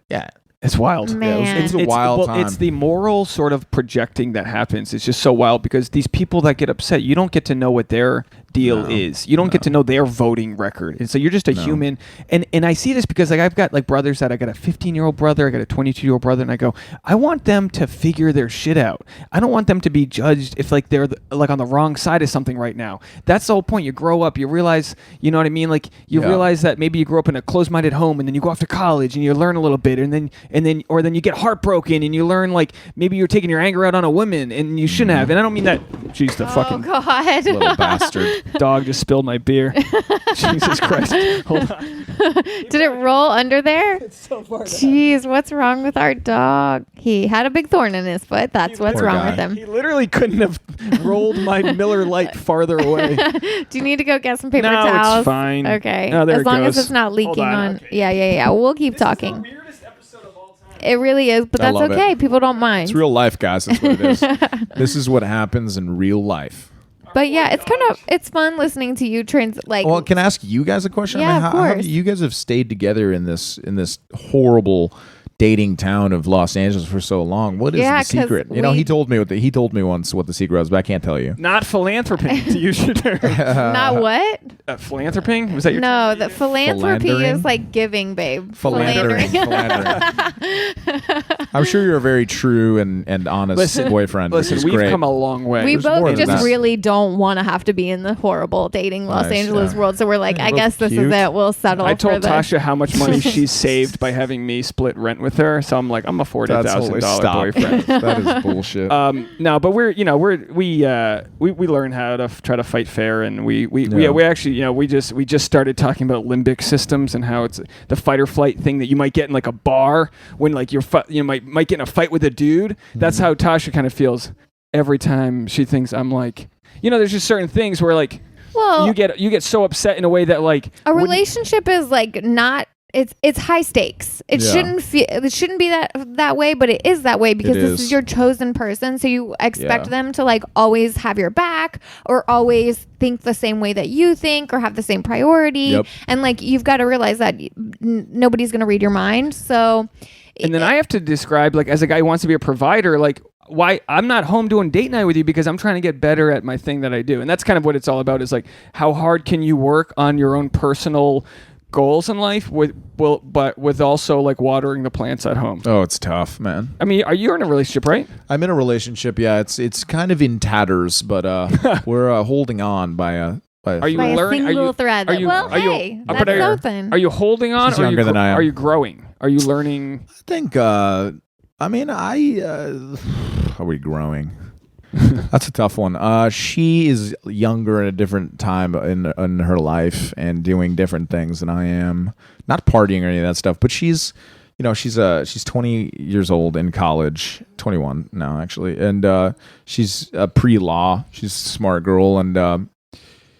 yeah. It's wild. Man. Yeah, it was a wild time. It's the moral sort of projecting that happens. It's just so wild because these people that get upset, you don't get to know what they're deal is. You don't get to know their voting record. And so you're just a human. And I see this because like I've got like brothers that I got a 15-year-old brother, I got a 22-year-old brother, and I go, I want them to figure their shit out. I don't want them to be judged if like they're like on the wrong side of something right now. That's the whole point. You grow up, you realize, you know what I mean? Like you realize that maybe you grew up in a closed-minded home and then you go off to college and you learn a little bit and then you get heartbroken and you learn like maybe you're taking your anger out on a woman and you shouldn't have. And I don't mean that. Jeez, the fucking God. Little bastard. dog just spilled my beer. Jesus Christ. Hold on. Did it roll under there? It's so far down. Jeez, what's wrong with our dog? He had a big thorn in his foot. That's what's Poor wrong guy. with him. He literally couldn't have rolled my Miller Lite farther away. Do you need to go get some paper No, towels? it's fine. Okay. No, there as it long as goes. it's not Hold leaking on. on. Yeah. We'll keep talking. This is the weirdest episode of all time. It really is, but I that's love it. okay. People don't mind. It's real life, guys. That's what it is. This is what happens in real life. But yeah, it's fun listening to you Well, can I ask you guys a question? Yeah, of how course. you guys have stayed together in this horrible dating town of Los Angeles for so long. What is Yeah, the 'cause secret? You know, he told me once what the secret was, but I can't tell you. Not philanthropy, to use your term. not what? Philanthroping? Was that your No, term? the philanthropy Philandering? is like giving, babe. Philandering. I'm sure you're a very true and honest boyfriend. Listen, which is we've great. come a long way. We There's more both than just that. really don't want to have to be in the horrible dating Los Nice, Angeles yeah. world. So we're like, I both guess this cute. is it. We'll settle I for told this. Tasha how much money she's saved by having me split rent with her. So I'm like, I'm a $40,000 Stop. boyfriend. That is bullshit. No, but we learn how to try to fight fair, and we actually we just started talking about limbic systems and how it's the fight or flight thing that you might get in like a bar when like you might get in a fight with a dude. That's how Tasha kind of feels every time she thinks I'm like, there's just certain things where like Well, you get so upset in a way that like a relationship is like not. It's high stakes. It Yeah. shouldn't be that way, but it is that way because this is your chosen person. So you expect them to like always have your back or always think the same way that you think or have the same priority. Yep. And like you've got to realize that nobody's going to read your mind. So And then I have to describe, like, as a guy who wants to be a provider, like, why I'm not home doing date night with you because I'm trying to get better at my thing that I do. And that's kind of what it's all about, is like, how hard can you work on your own personal goals in life but with also like watering the plants at home. Oh, it's tough, man. I mean, you're in a relationship, right? I'm in a relationship. Yeah, it's kind of in tatters, but we're holding on by a. Are you by a learning? single thread. Are you? Well, are you? hey, but that's are you- something. Are you holding on? She's or younger than I am. Are you growing? Are you learning? I think. Are we growing? That's a tough one. She is younger at a different time in her life and doing different things than I am. Not partying or any of that stuff, but she's 20 years old in college, 21 now actually, and she's pre-law. She's a smart girl, and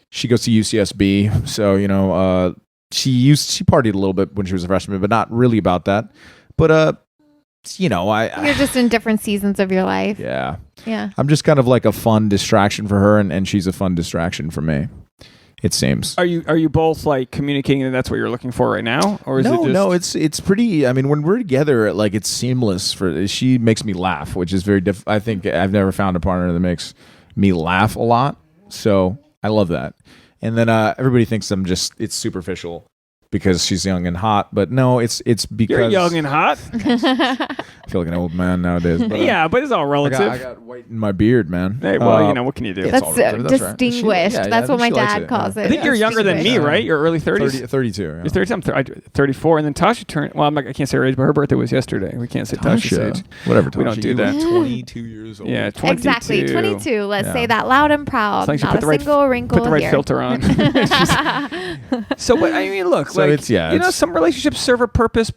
she goes to UCSB. So she partied a little bit when she was a freshman, but not really about that. But You're just in different seasons of your life. yeah. Yeah. I'm just kind of like a fun distraction for her, and she's a fun distraction for me. It seems. Are you both like communicating that that's what you're looking for right now, or is it just... No, it's pretty. I mean, when we're together, like it's seamless. She makes me laugh, which is very I think I've never found a partner that makes me laugh a lot. So I love that. And then everybody thinks it's superficial because she's young and hot, but no, it's because You're young and hot. I feel like an old man nowadays. But, Yeah, but it's all relative. I got white in my beard, man. Hey, well, what can you do? it's That's all relative. That's right. distinguished. She- yeah, That's yeah, what my she likes dad it, calls yeah. it. I think you're younger than me, right? You're early 30s. 32. Yeah. You're 30. I'm 34, and then Tasha turned. Well, I can't say her age, but her birthday was yesterday. We can't say Tasha's age. Whatever. We don't Tasha, do you that. were 22 years old. Yeah, 22. Exactly. 22. Let's Yeah. say that loud and proud. As long as you Not put a the right single wrinkle Put the right here. filter on. So, but I mean, look, So like, it's some relationships serve a purpose.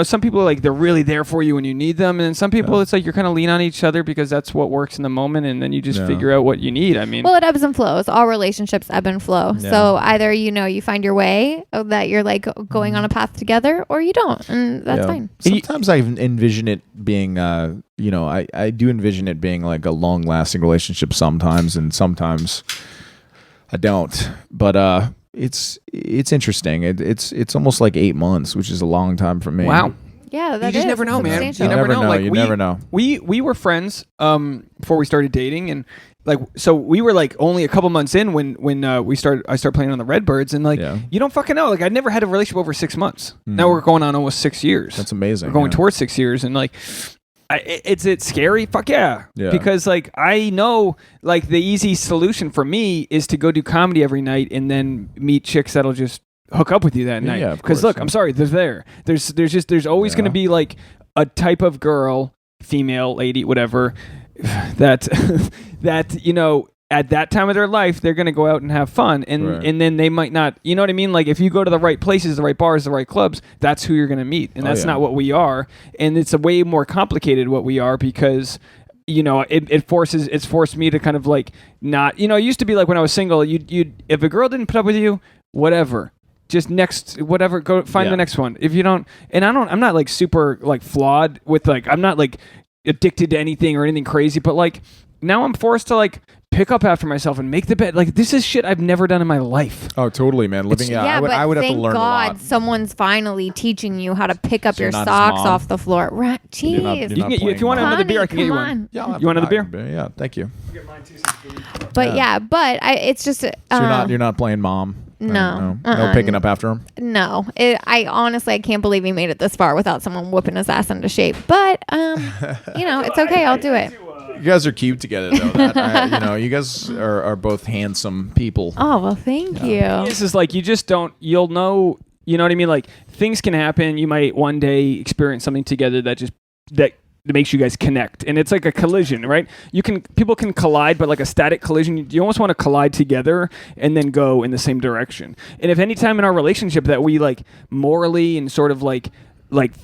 Some people like they're really there for you when you need them, and then some people it's like you're kind of lean on each other because that's what works in the moment, and then you just figure out what you need. I mean, Well, it ebbs and flows. All relationships ebb and flow. Yeah. So either you find your way that you're like going on a path together, or you don't, and that's fine. Sometimes I envision it being, I do envision it being like a long-lasting relationship sometimes, and sometimes I don't. But it's interesting. It's almost like 8 months, which is a long time for me. wow. Yeah, that You just is never know, man. substantial. You never know. Like you never know. We were friends before we started dating, and like, so we were like only a couple months in when I started playing on the Redbirds, and like you don't fucking know. Like I never had a relationship over 6 months. Now we're going on almost 6 years. That's amazing. We're going towards 6 years, and like. It's scary? Fuck yeah. Because like I know like the easy solution for me is to go do comedy every night and then meet chicks that'll just hook up with you that night. Because look, I'm sorry, they're there. There's always going to be like a type of girl, female, lady, whatever, that you know, at that time of their life, they're going to go out and have fun. And then they might not, you know what I mean? Like if you go to the right places, the right bars, the right clubs, that's who you're going to meet. And that's not what we are. And it's a way more complicated what we are because, you know, it's forced me to kind of like not, you know, it used to be like when I was single, you'd if a girl didn't put up with you, whatever. Just next, whatever, go find the next one. If you don't, and I'm not like super like flawed with like, I'm not like addicted to anything or anything crazy, but like now I'm forced to like pick up after myself and make the bed. Like this is shit I've never done in my life. Oh, totally, man. Living out. I would have to learn a lot. Thank God someone's finally teaching you how to pick up your socks off the floor. Right? Jeez. If you want another beer, I can get you one. Yeah, you want another beer? Yeah, thank you. But it's just. So you're not playing mom. No. No picking up after him. No, I honestly I can't believe he made it this far without someone whooping his ass into shape. But you know, it's okay. I'll do it. You guys are cute together, though. You guys are both handsome people. Oh well, thank you. This is like you just don't. You'll know. You know what I mean? Like things can happen. You might one day experience something together that makes you guys connect, and it's like a collision, right? People can collide, but like a static collision, you almost want to collide together and then go in the same direction. And if any time in our relationship that we like morally and sort of like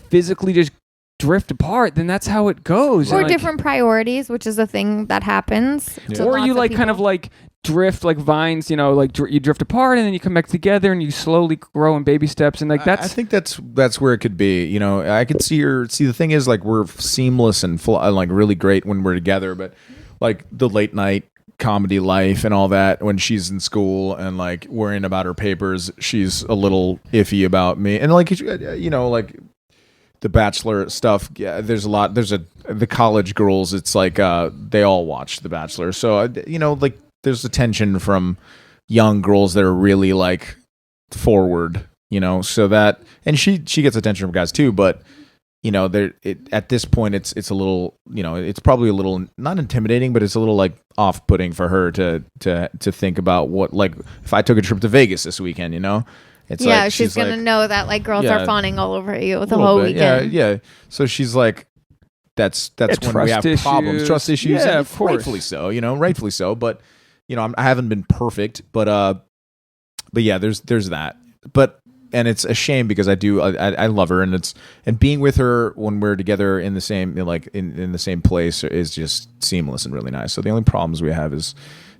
physically just drift apart, then that's how it goes. Or and, different priorities, which is a thing that happens. Or you like kind of like drift like vines, you know, like you drift apart and then you come back together and you slowly grow in baby steps, and like that's. I think that's where it could be. You know, I could see the thing is like we're seamless and like really great when we're together, but like the late night comedy life and all that when she's in school and like worrying about her papers, she's a little iffy about me, and like you know like. The Bachelor stuff, there's a lot. The college girls, it's like they all watch The Bachelor. So, you know, like there's a tension from young girls that are really like forward, you know, so that, and she gets attention from guys too, but, you know, at this point, it's a little, you know, it's probably a little, not intimidating, but it's a little like off-putting for her to think about what, like, if I took a trip to Vegas this weekend, you know? It's like, she's gonna know that like girls are fawning all over you the whole weekend. Yeah. So she's like, that's when we have problems, trust issues. Yeah, of course, rightfully so. You know, rightfully so. But you know, I haven't been perfect. But yeah, there's that. And it's a shame because I love her, and being with her when we're together in the same in the same place is just seamless and really nice. So the only problems we have is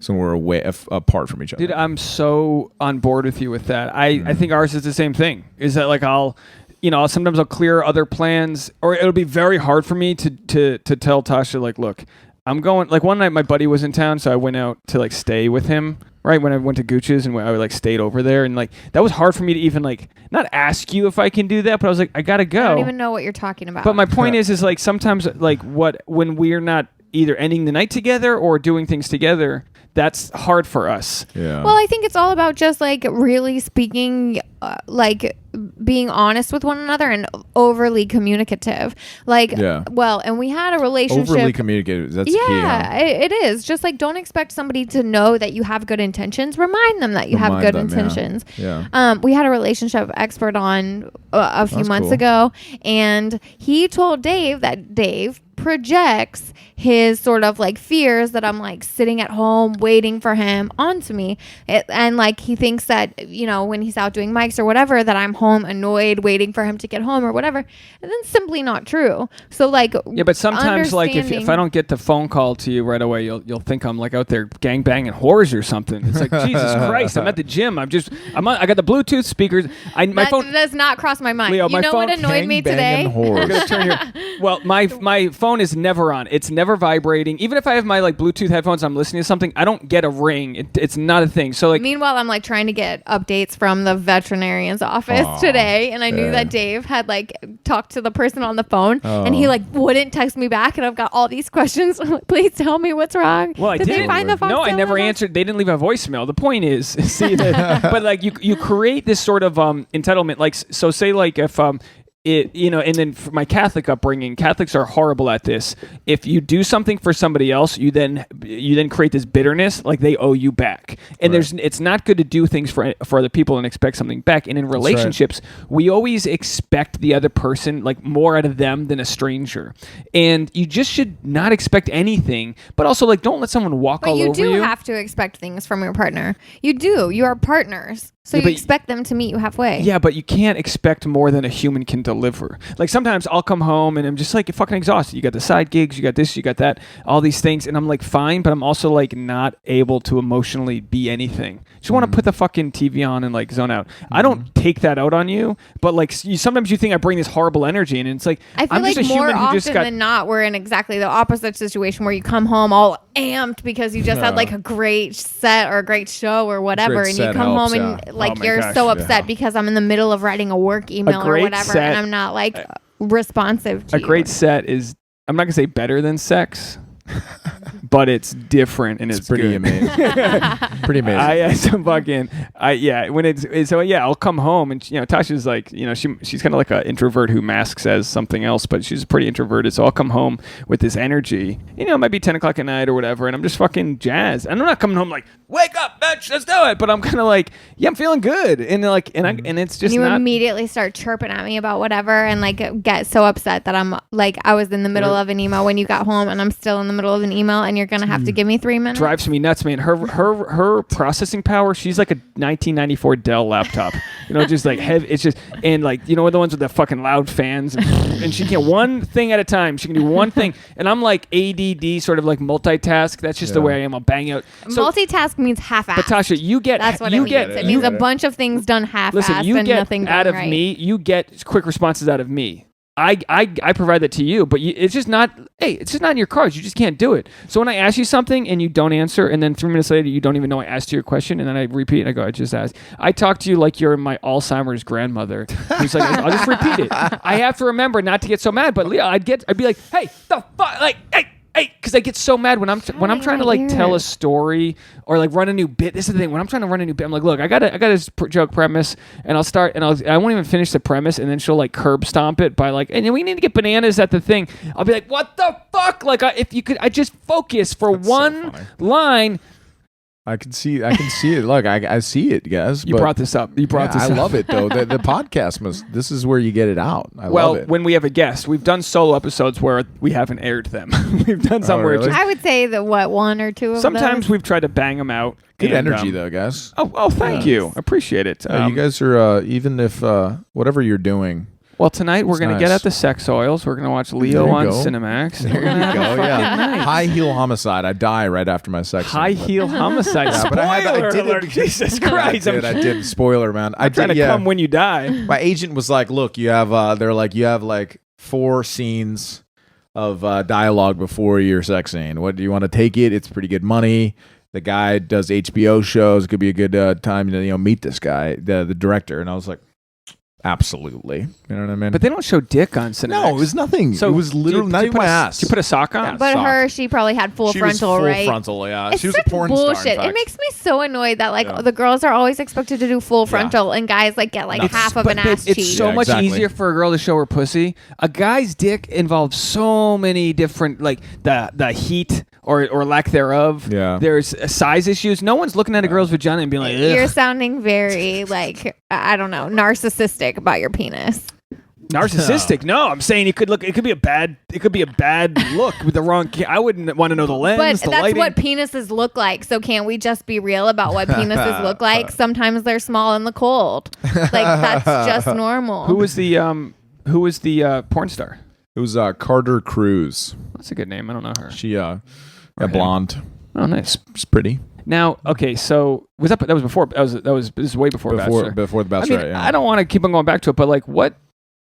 when we're away apart from each other. Dude, I'm so on board with you with that. I think ours is the same thing. Is that like sometimes I'll clear other plans, or it'll be very hard for me to tell Tasha like, look, I'm going. Like one night, my buddy was in town, so I went out to like stay with him. Right when I went to Gooch's and I like stayed over there, and like that was hard for me to even like not ask you if I can do that, but I was like, I gotta go. I don't even know what you're talking about. But my point is like sometimes like when we're not either ending the night together or doing things together, that's hard for us. Yeah. Well, I think it's all about just like really speaking, like being honest with one another and overly communicative. Like, well, and we had a relationship. Overly communicative. That's key. Yeah, it is. Just like don't expect somebody to know that you have good intentions. Remind them that you have good intentions. Yeah. We had a relationship expert on a few months ago, and he told Dave that Dave projects his sort of like fears that I'm like sitting at home waiting for him onto me, and like he thinks that, you know, when he's out doing mics or whatever, that I'm home annoyed waiting for him to get home or whatever, and that's simply not true. So like, yeah, but sometimes like if I don't get the phone call to you right away, you'll think I'm like out there gang banging whores or something. It's like Jesus Christ, I'm at the gym. I got the Bluetooth speakers. My phone does not cross my mind. Leo, you know what annoyed me today? I'm gonna turn here. Well, my phone is never on. It's never vibrating. Even if I have my like Bluetooth headphones, I'm listening to something, I don't get a ring. It's not a thing. So like, meanwhile, I'm like trying to get updates from the veterinarian's office today, and I knew that Dave had like talked to the person on the phone, and he like wouldn't text me back, and I've got all these questions. Please tell me what's wrong. Well, Did they find the fox? No, I never answered. They didn't leave a voicemail. The point is, see, but like you create this sort of entitlement. Like, so say like if and then for my Catholic upbringing, Catholics are horrible at this. If you do something for somebody else, you then create this bitterness, like they owe you back. And it's not good to do things for other people and expect something back. And in relationships, we always expect the other person, like more out of them than a stranger. And you just should not expect anything, but also like don't let someone walk all over you. But you do have to expect things from your partner. You do. You are partners. So you expect them to meet you halfway. Yeah, but you can't expect more than a human can deliver. Like sometimes I'll come home and I'm just like fucking exhausted. You got the side gigs, you got this, you got that, all these things. And I'm like fine, but I'm also like not able to emotionally be anything. Just want to put the fucking TV on and like zone out. I don't take that out on you, but like sometimes you think I bring this horrible energy and it's like, I feel I'm like just a more human who often just got... than not, we're in exactly the opposite situation where you come home all amped because you just had like a great set or a great show or whatever. And you come home and like you're so upset because I'm in the middle of writing a work email or whatever, and I'm not like responsive to you. A great set is, I'm not gonna say better than sex, but it's different and it's pretty good. Amazing. Pretty amazing. I'll come home and Tasha's like, she's kind of like an introvert who masks as something else, but she's pretty introverted. So I'll come home with this energy. It might be 10 o'clock at night or whatever, and I'm just fucking jazzed. And I'm not coming home like, wake up, bitch, let's do it. But I'm kind of like, yeah, I'm feeling good, and like, and it's just. And you immediately start chirping at me about whatever, and like get so upset that I'm like, I was in the middle of an email when you got home, and I'm still in the middle of an email, and you're gonna have to give me 3 minutes. Drives me nuts, man. Her processing power, she's like a 1994 Dell laptop. Just like heavy. It's just, and like the ones with the fucking loud fans, and she can one thing at a time. She can do one thing, and I'm like ADD, sort of like multitask. That's just the way I am. I'll bang out. So, multitask means half-assed. But Tasha, that's what it means. It means a bunch of things done half-assed. Listen, you and get nothing out done of right. me. You get quick responses out of me. I provide that to you, but it's just not. Hey, it's just not in your cards. You just can't do it. So when I ask you something and you don't answer, and then 3 minutes later you don't even know I asked you a question, and then I repeat and I go, I just asked. I talk to you like you're my Alzheimer's grandmother. Who's like, I'll just repeat it. I have to remember not to get so mad. But Leo, I'd be like, hey, the fuck, like, hey. Because I get so mad when I'm trying to like tell a story or like run a new bit. This is the thing. When I'm trying to run a new bit, I'm like, look, I got this joke premise, and I'll start, and I won't even finish the premise, and then she'll like curb stomp it by like, and then we need to get bananas at the thing. I'll be like, what the fuck? Like, if you could, I just focus for That's one line. I can see it. Look, I see it, guys. You brought this up. I love it though. The podcast this is where you get it out. I love it. When we have a guest, we've done solo episodes where we haven't aired them. We've done some where really? I would say that one or two of sometimes those. We've tried to bang them out. Good energy though, guys. Oh, thank you. Appreciate it. You guys are even if whatever you're doing. Well, tonight we're going to get at the sex oils. We're going to watch Leo on Cinemax. There you go. Yeah. Nice. High heel homicide. I die right after my sex. High heel homicide. Yeah, but I did alert. Jesus Christ! I did. Spoiler, man. I trying to come when you die. My agent was like, "Look, you have." They're like, "You have like 4 scenes of dialogue before your sex scene. What do you want to take it? It's pretty good money." The guy does HBO shows. It could be a good time to meet this guy, the director. And I was like, absolutely. You know what I mean? But they don't show dick on Cinemax. No, it was nothing. So it was literally not even my ass. Did you put a sock on? Yeah, but sock. She probably had full she frontal, was full right? Frontal, yeah. It's she was such a porn bullshit. star. It makes me so annoyed that the girls are always expected to do full frontal and guys get half of an ass cheek. It's so much easier for a girl to show her pussy. A guy's dick involves so many different the heat or lack thereof. Yeah. There's size issues. No one's looking at a girl's vagina and being like, ugh. You're sounding very I don't know, narcissistic about your penis. Narcissistic? No, I'm saying it could be a bad look with the wrong. I wouldn't want to know the lens. But the that's lighting. what penises look like. So can't we just be real about what penises look like? Sometimes they're small in the cold. That's just normal. Who was the porn star? It was Carter Cruz. That's a good name. I don't know her. She blonde. Oh, nice. She's pretty. Now, okay, so that was before. This is way before Bachelor. Before the Bachelorette. I don't want to keep on going back to it, but what?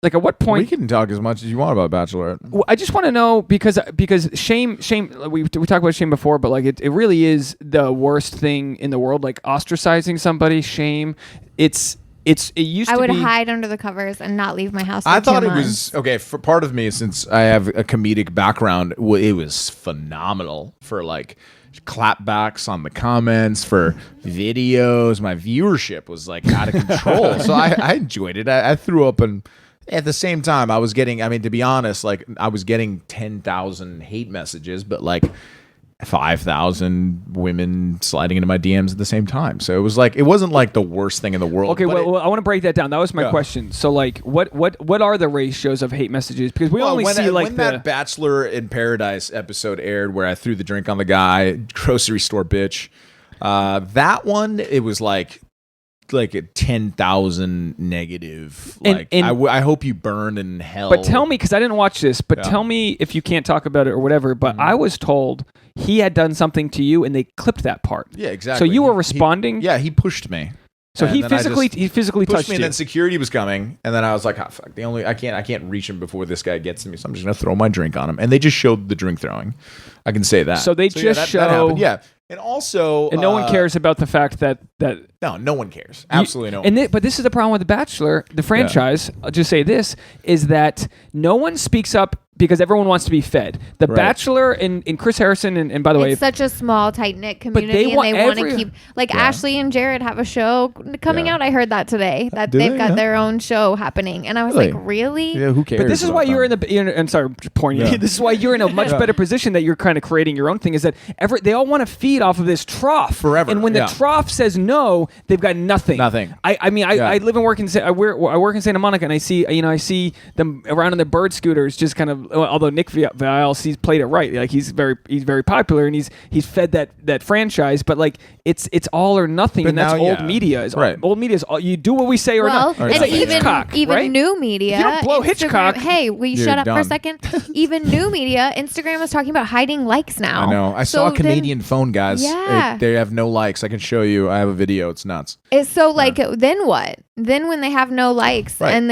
Like at what We point? can talk as much as you want about Bachelorette. Well, I just want to know because shame. We talked about shame before, but like it really is the worst thing in the world. Like ostracizing somebody, shame. It used to I would be. hide under the covers and not leave my house. For I thought 2 it months. was okay for part of me, since I have a comedic background. It was phenomenal for like clapbacks on the comments, for videos. My viewership was like out of control, so I enjoyed it. I threw up, and at the same time, I was getting. I mean, to be honest, like I was getting 10,000 hate messages, but like 5,000 women sliding into my DMs at the same time. So it was like, it wasn't like the worst thing in the world. Okay, well, I want to break that down. That was my Yeah. question. So, like, what are the ratios of hate messages? Because we only see like when that Bachelor in Paradise episode aired, where I threw the drink on the guy, grocery store bitch. That one, it was like a 10,000 negative. Like, I hope you burn in hell. But tell me, because I didn't watch this, but Yeah. tell me if you can't talk about it or whatever. But I was told he had done something to you, and they clipped that part. Yeah, exactly. So you were responding. Yeah, he pushed me. So And he then I physically pushed touched me, you. and then security was coming, and then I was like, "Oh fuck! I can't reach him before this guy gets to me, so I'm just gonna throw my drink on him." And they just showed the drink throwing. I can say that. So they yeah, just that show. happened. Yeah, and also, And no one cares about the fact that No one cares. Absolutely no one. And but this is the problem with The Bachelor, the franchise. I'll just say this, is that no one speaks up because everyone wants to be fed. The Right. Bachelor and Chris Harrison, and by the way, It's such a small, tight knit community, and want they want every- to keep Ashley and Jared have a show coming Yeah. out. I heard that today that Do they've they? got Yeah. their own show happening, and I was Really? like, really? yeah, who cares? but this is about why you're them? I'm sorry, pointing. Yeah. This is why you're in a much better position that you're kind of creating your own thing. Is that they all want to feed off of this trough Forever, and when yeah. the trough says no, they've got nothing. Nothing. I mean, Yeah. I live and work in I work in Santa Monica, and I see them around on the bird scooters, just kind of. Although Nick Viall, he's played it right. Like he's very popular, and he's fed that franchise. But like it's all or nothing, But and that's now, old yeah. media. Right. Old media is all, you do what we say or Well, not. Right. It's and like even Hitchcock, right? new media. If you don't blow Instagram- Hitchcock, hey, will you you're shut up for a done. second? Even new media, Instagram is talking about hiding likes now. I know. I So saw a then- Canadian phone, guys. Yeah. They have no likes. I can show you. I have a video. It's nuts. It's so like then what? Then when they have no likes Right. and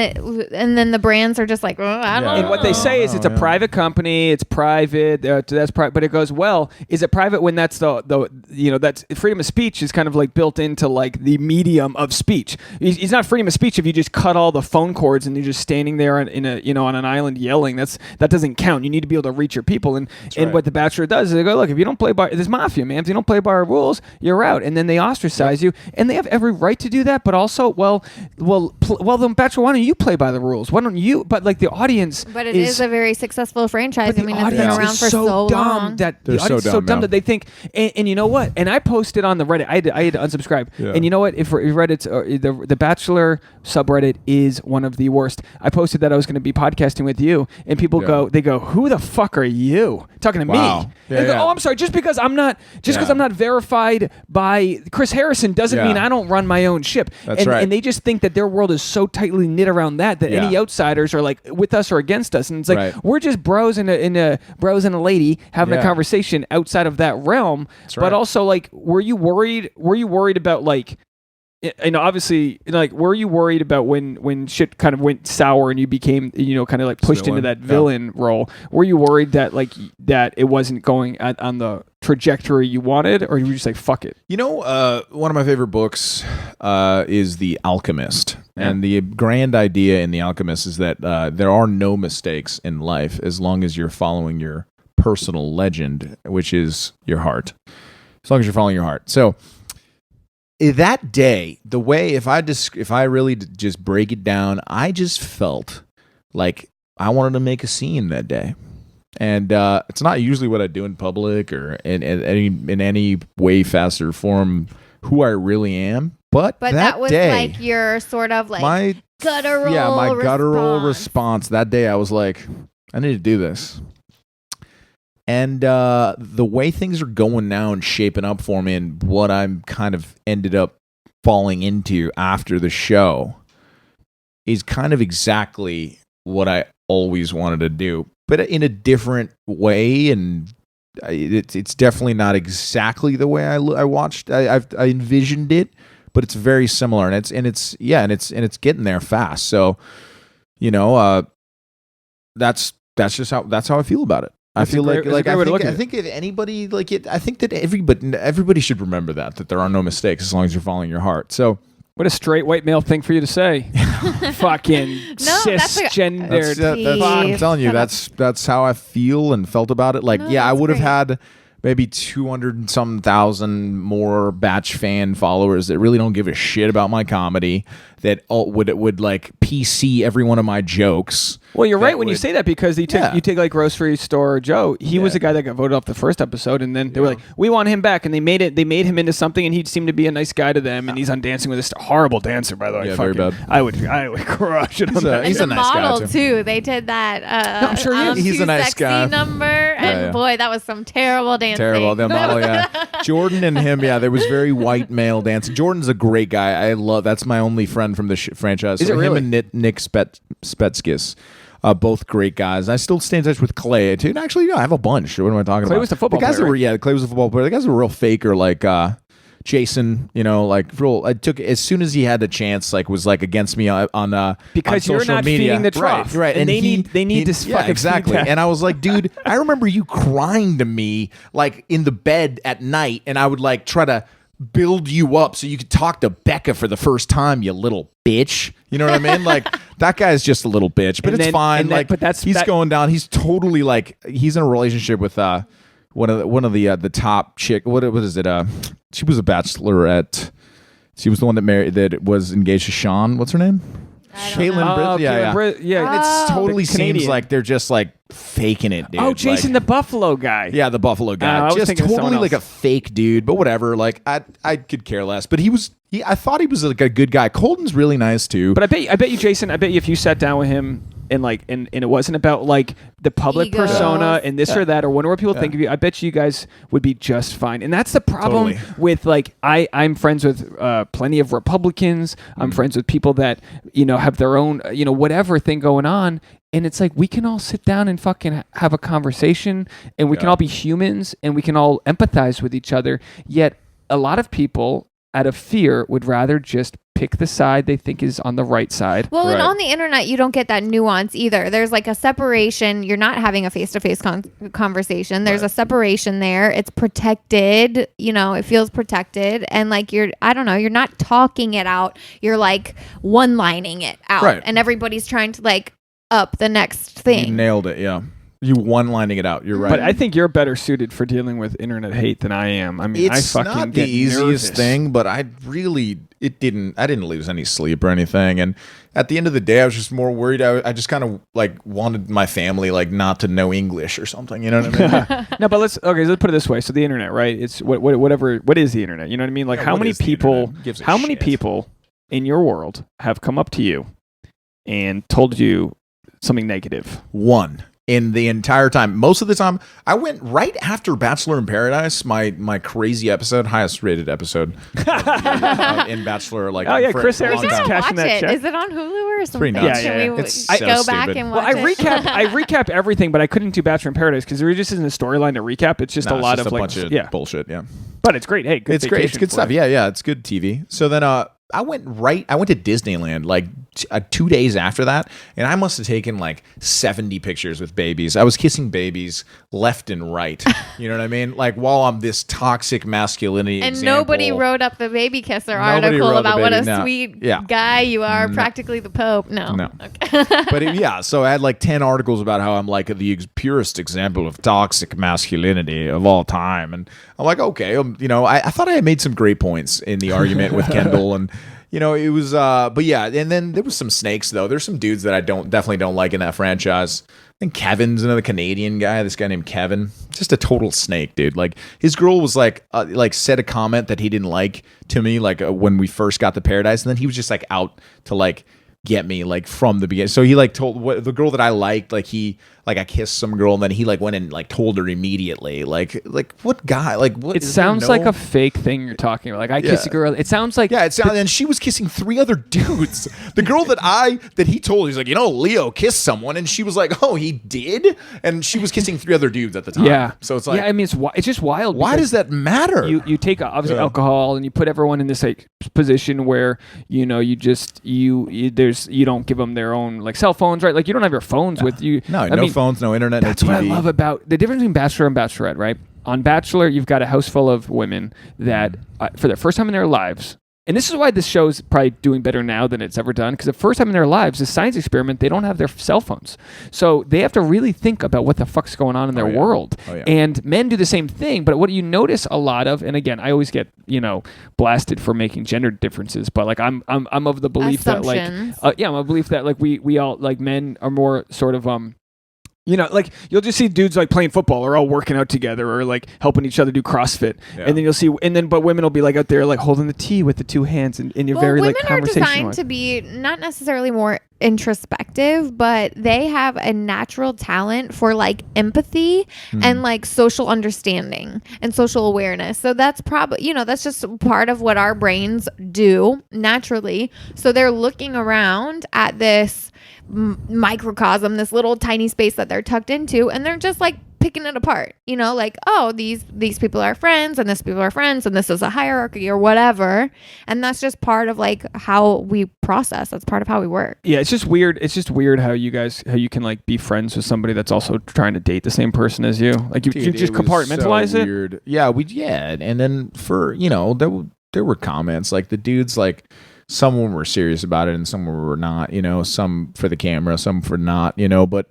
then the brands are just like, oh, I don't Yeah. know. And what they say is it's a yeah. private company. It's private. That's private. But it goes, well, is it private when that's that's freedom of speech is kind of like built into like the medium of speech. It's not freedom of speech if you just cut all the phone cords and you're just standing there on an island yelling. That doesn't count. You need to be able to reach your people. And right. what The Bachelor does is they go, look, if you don't play by this mafia, man, if you don't play by our rules, you're out. And then they ostracize you, and they have every right to do that. But also, well, then Bachelor, why don't you play by the rules? Why don't you? But like the audience, But it is a very successful franchise. but I mean, the it's been audience around is for so dumb long. that They're the audience so is so dumb, dumb yeah. that they think. And you know what? And I posted on the Reddit. I had to unsubscribe. Yeah. And you know what? If Reddit's the Bachelor subreddit is one of the worst. I posted that I was going to be podcasting with you, and people Yeah. they go, who the fuck are you talking to Wow. me? Yeah, They go, yeah. oh, I'm sorry. Just because I'm not Yeah. verified by Chris Harrison doesn't Yeah. mean I don't run my own ship. That's right. And they just think that their world is so tightly knit around that Yeah. any outsiders are like with us or against us, and it's like Right. we're just bros and a lady having a Yeah. conversation outside of that realm. That's But right. also, like, were you worried about like, obviously, like, were you worried about when shit kind of went sour and you became, kind of like pushed into Villain. that Yeah. villain role? Were you worried that that it wasn't going on the trajectory you wanted, or you were just like, fuck it? One of my favorite books is The Alchemist. And the grand idea in The Alchemist is that there are no mistakes in life as long as you're following your personal legend, which is your heart. As long as you're following your heart. So that day, the way, if I really just break it down, I just felt like I wanted to make a scene that day. And it's not usually what I do in public or in any way, faster form who I really am. But that was day, like your sort of like my guttural guttural response that day. I was like, I need to do this. And the way things are going now and shaping up for me, and what I'm kind of ended up falling into after the show, is kind of exactly what I always wanted to do, but in a different way. And it's definitely not exactly the way I envisioned it, but it's very similar, and it's getting there fast. So that's just how I feel about it. I feel I think if anybody I think that everybody should remember that there are no mistakes as long as you're following your heart. So what a straight white male thing for you to say. Fucking cisgender. I'm telling you, that's how I feel and felt about it. I would have had maybe 200 and some thousand more Batch fan followers that really don't give a shit about my comedy, that would PC every one of my jokes. Well, you're right when you say that, because you take like Grocery Store Joe. He was the guy that got voted off the first episode, and then they were like, "We want him back," and they made him into something, and he seemed to be a nice guy to them, and he's on Dancing with a Star. Horrible dancer, by the way. Yeah, very bad. I would crush it. He's a nice model guy too. They did that. No, I'm sure he's a nice sexy guy. Number, and boy, that was some terrible dancing. Terrible, the model, yeah. Jordan and him, there was very white male dancing. Jordan's a great guy. That's my only friend from the franchise. Is it really? Him and Nick Spetskis. Both great guys. I still stay in touch with Clay too. And actually, I have a bunch. What am I talking about? Clay was the football player. Clay was the football player. The guys were real faker, like Jason. Real. I took as soon as he had the chance. Was against me on because on you're social not media. feeding the trough, right? And they need to fucking exactly. feed that. And I was like, dude, I remember you crying to me in the bed at night, and I would try to build you up so you could talk to Becca for the first time, you little bitch. You know what I mean? That guy's just a little bitch, but it's fine. He's going down. He's totally he's in a relationship with one of the top chick. What is it? She was a Bachelorette. She was the one that was engaged to Sean. What's her name? Caitlin Britt. Yeah. And it totally seems like they're just faking it, dude. Oh, Jason, the Buffalo guy. Yeah, the Buffalo guy. Just totally a fake dude, but whatever. I could care less. But I thought he was a good guy. Colton's really nice too. But I bet you, Jason, if you sat down with him and it wasn't about the public persona and this or that or whatever people think of you, I bet you guys would be just fine. And that's the problem with I'm friends with plenty of Republicans. I'm friends with people that have their own whatever thing going on. And it's we can all sit down and fucking have a conversation, and we can all be humans, and we can all empathize with each other. Yet a lot of people, out of fear, would rather just pick the side they think is on the right side. Well, and on the internet, you don't get that nuance either. There's a separation. You're not having a face-to-face conversation. There's a separation there. It's protected. It feels protected. And you're not talking it out. You're one-lining it out. Right. And everybody's trying to up the next thing. You nailed it, yeah. You one-lining it out. You're right. But I think you're better suited for dealing with internet hate than I am. I mean, it's I fucking not the easiest nervous. thing, but I didn't lose any sleep or anything. And at the end of the day, I was just more worried. I just kind of wanted my family not to know English or something. You know what I mean? No, but let's put it this way. So the internet, right? It's whatever. What is the internet? You know what I mean? How many people in your world have come up to you and told you something negative? One. In the entire time. Most of the time, I went right after Bachelor in Paradise, my crazy episode, highest rated episode in Bachelor. Chris Harrison's cashing that check. Is it on Hulu or something? Pretty nuts. Should we it's go so back stupid. and watch I recap everything, but I couldn't do Bachelor in Paradise because there just isn't a storyline to recap. It's just a lot of bunch of bullshit. Yeah, but it's great. Hey, good. It's great. It's good stuff. Yeah. It's good TV. So then, I went to Disneyland 2 days after that, and I must have taken 70 pictures with babies. I was kissing babies left and right. You know what I mean? While I'm this toxic masculinity and example. Nobody wrote up the baby kisser article about what a sweet guy you are, practically the Pope. No. Okay. But so I had 10 articles about how I'm the purest example of toxic masculinity of all time, and I'm okay. I thought I had made some great points in the argument with Kendall, and it was, but yeah, and then there was some snakes though. There's some dudes that I definitely don't like in that franchise. I think Kevin's another Canadian guy. This guy named Kevin, just a total snake, dude. His girl was said a comment that he didn't like to me, when we first got to Paradise, and then he was just out to get me from the beginning. So he told the girl that I liked, he like I kissed some girl and then he like went and like told her immediately. Like what guy? Like what? It sounds like a fake thing you're talking about. Like I kissed a girl. It sounds like it sounds. And she was kissing 3 other dudes. The girl that he told, he's like, Leo kissed someone, and she was like, oh, he did, and she was kissing 3 other dudes at the time. Yeah. So it's like, I mean, it's just wild. Why does that matter? You take obviously alcohol and you put everyone in this like position where you don't give them their own like cell phones, right? Like you don't have your phones with you. No phones, no internet, that's no TV. What I love about the difference between Bachelor and Bachelorette, right? On Bachelor, you've got a house full of women that for the first time in their lives, and this is why this show's probably doing better now than it's ever done, because the first time in their lives, this science experiment, they don't have their cell phones. So they have to really think about what the fuck's going on in their world. Oh, yeah. And men do the same thing, but what you notice a lot of, and again, I always get, blasted for making gender differences, but like I'm of the belief that like, I'm of the belief that like we all, like men are more sort of, like you'll just see dudes like playing football or all working out together or like helping each other do CrossFit. Yeah. And then you'll see, but women will be like out there like holding the tea with the 2 hands and you're very like conversational. Women are designed to be not necessarily more introspective, but they have a natural talent for like empathy and like social understanding and social awareness. So that's probably, that's just part of what our brains do naturally. So they're looking around at this microcosm, this little tiny space that they're tucked into, and they're just like picking it apart, like, oh, these people are friends and this people are friends and this is a hierarchy or whatever. And that's just part of like how we process. That's part of how we work. Yeah, it's just weird how you can like be friends with somebody that's also trying to date the same person as you. Like you just compartmentalize so weird. Yeah, and then for there were comments like the dudes like some were serious about it and some were not, some for the camera, some for not, but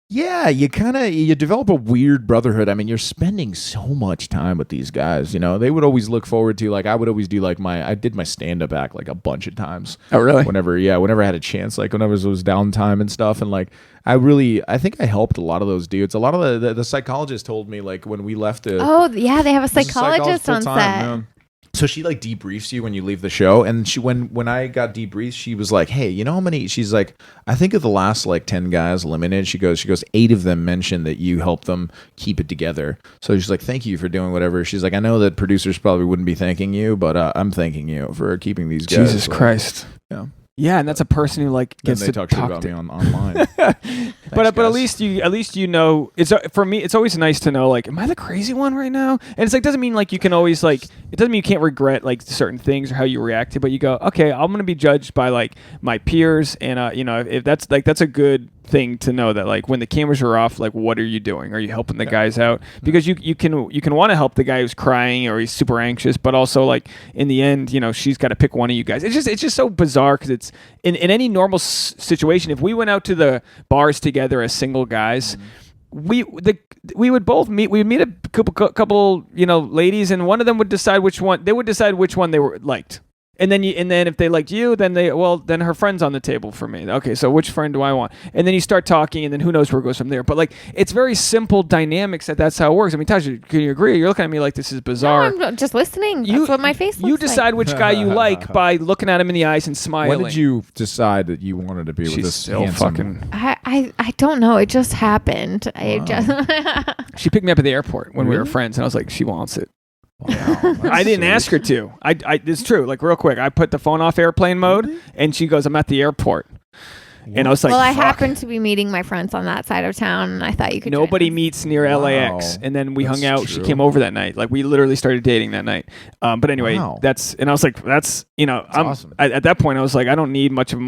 yeah, you develop a weird brotherhood. I mean, you're spending so much time with these guys, they would always look forward to, like, I would always do like I did my stand-up act like a bunch of times. Oh, really? Whenever I had a chance, like whenever it was downtime and stuff. And like, I think I helped a lot of those dudes. A lot of the psychologist told me like when we left they have a psychologist on set. Man. So she like debriefs you when you leave the show, and she when I got debriefed, she was like, "Hey, you know how many?" She's like, "I think of the last like 10 guys eliminated." She goes, 8 of them mentioned that you helped them keep it together. So she's like, "Thank you for doing whatever." She's like, "I know that producers probably wouldn't be thanking you, but I'm thanking you for keeping these guys." Jesus Christ. Yeah. Yeah, and that's a person who like gets to talk about me online. But at least it's for me. It's always nice to know like, am I the crazy one right now? And it's like doesn't mean like you can always like it doesn't mean you can't regret like certain things or how you react to, but you go, okay, I'm gonna be judged by like my peers, and if that's a good thing to know that like when the cameras are off, like what are you doing? Are you helping the guys out? Because you can want to help the guy who's crying or he's super anxious, but also like in the end, she's got to pick one of you guys. It's just so bizarre because it's in any normal situation. If we went out to the bars together as single guys, we would both meet. We would meet a couple ladies, and one of them would decide which one they were liked. And then if they liked you, then her friend's on the table for me. Okay, so which friend do I want? And then you start talking, and then who knows where it goes from there. But like, it's very simple dynamics that's how it works. I mean, Tasha, can you agree? You're looking at me like this is bizarre. No, I'm just listening. That's what my face looks like. You decide which guy you like by looking at him in the eyes and smiling. When did you decide that you wanted to be with this handsome? I don't know. It just happened. Wow. She picked me up at the airport when we were friends, and I was like, she wants it. Wow, I didn't ask her to. It's true. Like real quick, I put the phone off airplane mode, and she goes, "I'm at the airport." And I was like, well, I happened to be meeting my friends on that side of town, and I thought you could. Nobody meets near LAX, and then we hung out. True. She came over that night. Like we literally started dating that night. But anyway, and I was like, that's awesome. At that point, I was like, I don't need much of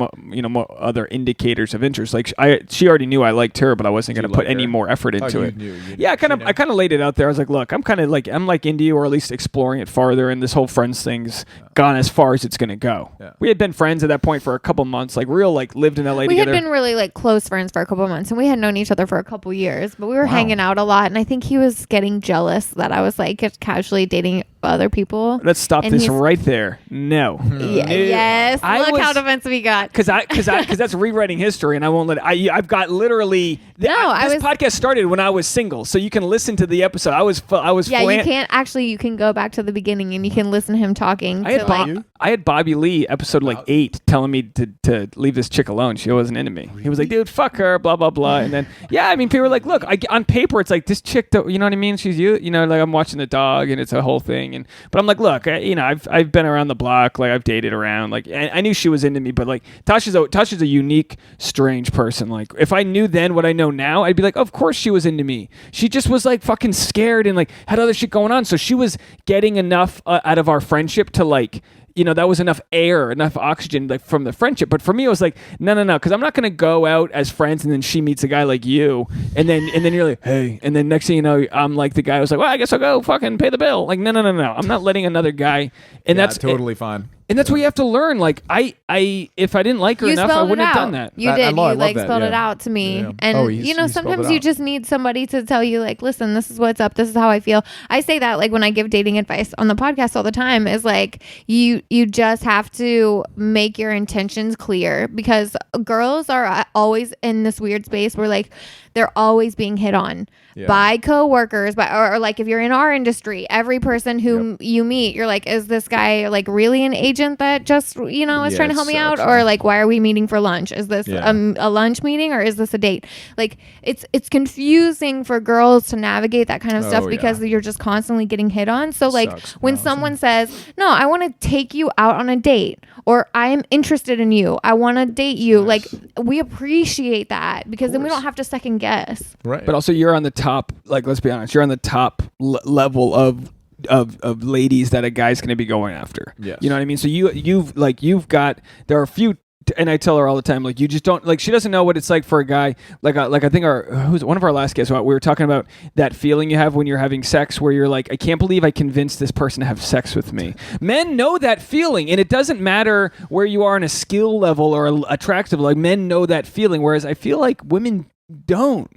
other indicators of interest. Like she already knew I liked her, but I wasn't going to put any more effort into it. Yeah, I kind of laid it out there. I was like, look, I'm into you, or at least exploring it farther. And this whole friends thing's gone as far as it's going to go. Yeah. We had been friends at that point for a couple months, like lived in LA. We together. had been really like close friends for a couple of months, and we had known each other for a couple years, but we were hanging out a lot, and I think he was getting jealous that I was like casually dating other people. Let's stop And this he's- right there. No. Yes. I Look how was- defensive he got. Because that's rewriting history, and I won't let it. I've got literally. This podcast started when I was single, so you can listen to the episode. I was. Yeah, you can't actually. You can go back to the beginning and you can listen to him talking. I had Bobby Lee, episode 8, telling me to leave this chick alone. She wasn't into me. He was like, dude, fuck her, blah blah blah. And then people were like, look, on paper it's like this chick. You know what I mean? She's you. You know, like I'm watching the dog, and it's a whole thing. But I'm like, look, I've been around the block. Like I've dated around. Like I knew she was into me, but like Tasha's a unique, strange person. Like if I knew then what I know now, I'd be like, of course she was into me. She just was like fucking scared and like had other shit going on. So she was getting enough out of our friendship to like. That was enough air, enough oxygen like from the friendship. But for me, it was like, no, because I'm not going to go out as friends and then she meets a guy like you. And then you're like, hey. And then next thing you know, I'm like the guy who's like, well, I guess I'll go fucking pay the bill. Like, no. I'm not letting another guy. And that's totally fine. And that's what you have to learn. Like, if I didn't like her enough, I wouldn't have done that. You did. You spelled it out to me. Yeah. And, sometimes you just need somebody to tell you, like, listen, this is what's up. This is how I feel. I say that, like, when I give dating advice on the podcast all the time is, like, you just have to make your intentions clear because girls are always in this weird space where, like, they're always being hit on by coworkers, or like if you're in our industry, every person who you meet, you're like, is this guy like really an agent that just is trying to help me out, or like why are we meeting for lunch? Is this a lunch meeting or is this a date? Like it's confusing for girls to navigate that kind of stuff because you're just constantly getting hit on. So like when someone says, no, I want to take you out on a date, or I am interested in you, I want to date you, like we appreciate that because then we don't have to second guess. Right. But also you're on the top, like let's be honest, you're on the top level of ladies that a guy's going to be going after. Yes. You know what I mean? So you've got, there are a few, and I tell her all the time, like you just don't, like she doesn't know what it's like for a guy. Like I think who's one of our last guests, we were talking about that feeling you have when you're having sex where you're like, I can't believe I convinced this person to have sex with me. Men know that feeling, and it doesn't matter where you are on a skill level or attractive, like men know that feeling, whereas I feel like women don't.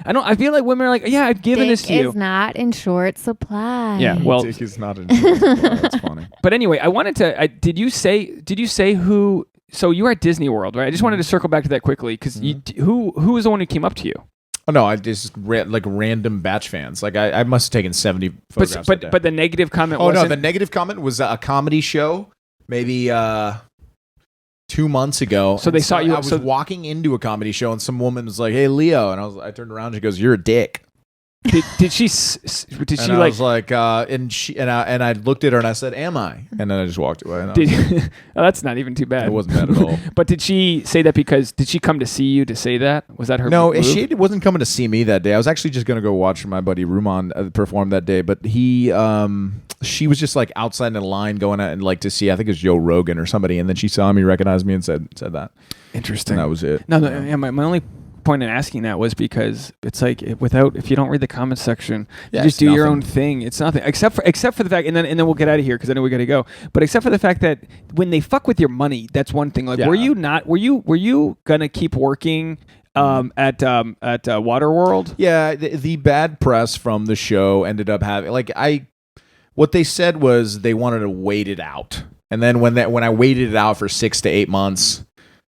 I feel like women are like, yeah, I've given this to you. Dick is not in short supply. Yeah, well, Dick is not in short supply. That's funny. But anyway, I wanted to. Did you say who? So you were at Disney World, right? I just wanted to circle back to that quickly because who was the one who came up to you? Oh no, I just like random batch fans. Like I must have taken 70 photographs. But the negative comment. Oh no, the negative comment was a comedy show. Maybe 2 months ago. So they saw you. I was walking into a comedy show and some woman was like, "Hey, Leo," and I turned around and she goes, "You're a dick." Did she? Did she like? I was like, and I looked at her and I said, "Am I?" And then I just walked away. Oh, that's not even too bad. It wasn't bad at all. But did she say that because did she come to see you to say that? Was that her? No, move? she wasn't coming to see me that day. I was actually just gonna go watch my buddy Ruman perform that day, but she was just like outside in a line going out and like to see, I think it was Joe Rogan or somebody, and then she saw me, recognized me, and said that. Interesting. And that was it. No, my only point in asking that was because it's like if you don't read the comment section, you just do your own thing. It's nothing except for the fact, and then we'll get out of here because I know we got to go. But except for the fact that when they fuck with your money, that's one thing. Like, were you gonna keep working at Waterworld? Yeah, the bad press from the show ended up having what they said was they wanted to wait it out, and then when I waited it out for 6 to 8 months,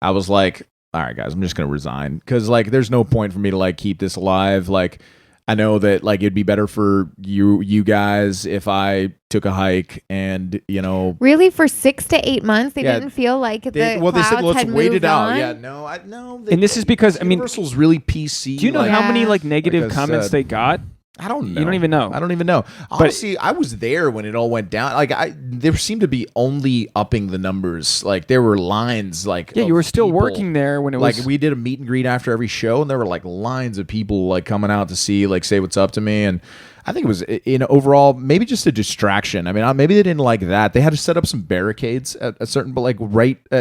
I was like, all right, guys, I'm just going to resign because like there's no point for me to like keep this alive. Like I know that like it'd be better for you guys if I took a hike and really for 6 to 8 months they didn't feel like they said let's wait it out. On. Yeah, no. And this is because Universal's really PC. Do you know how many like negative comments they got? I don't know. You don't even know. I don't even know. Honestly, I was there when it all went down. Like there seemed to be only upping the numbers. Like there were lines. Like you were still working there when it was. Like we did a meet and greet after every show, and there were like lines of people like coming out to see, like say what's up to me. And I think it was overall maybe just a distraction. I mean, maybe they didn't like that. They had to set up some barricades at a certain, but like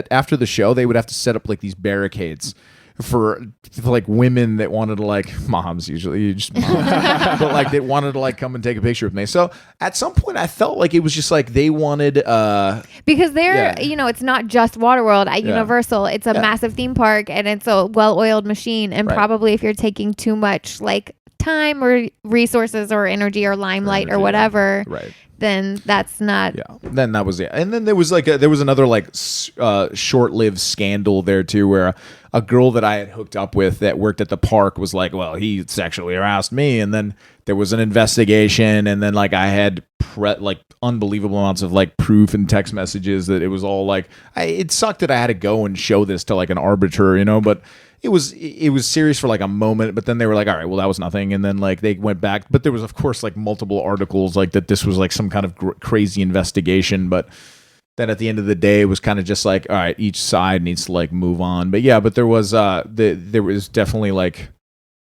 after the show, they would have to set up like these barricades. For like women that wanted to like moms usually just moms, but like they wanted to like come and take a picture with me. So at some point I felt like it was just like they wanted because they're it's not just Waterworld at Universal. It's a massive theme park and it's a well-oiled machine, and probably if you're taking too much like time or resources or energy or limelight or whatever, then that's not. Yeah. Then that was it. And then there was another short-lived scandal there too, where a girl that I had hooked up with that worked at the park was like, well, he sexually harassed me, and then there was an investigation, and then like I had unbelievable amounts of like proof and text messages that it was all like it sucked that I had to go and show this to like an arbiter, but it was serious for like a moment, but then they were like, all right, well, that was nothing. And then like they went back, but there was of course like multiple articles like that this was like some kind of crazy investigation. But then at the end of the day, it was kind of just like, all right, each side needs to like move on. But yeah, but there was definitely like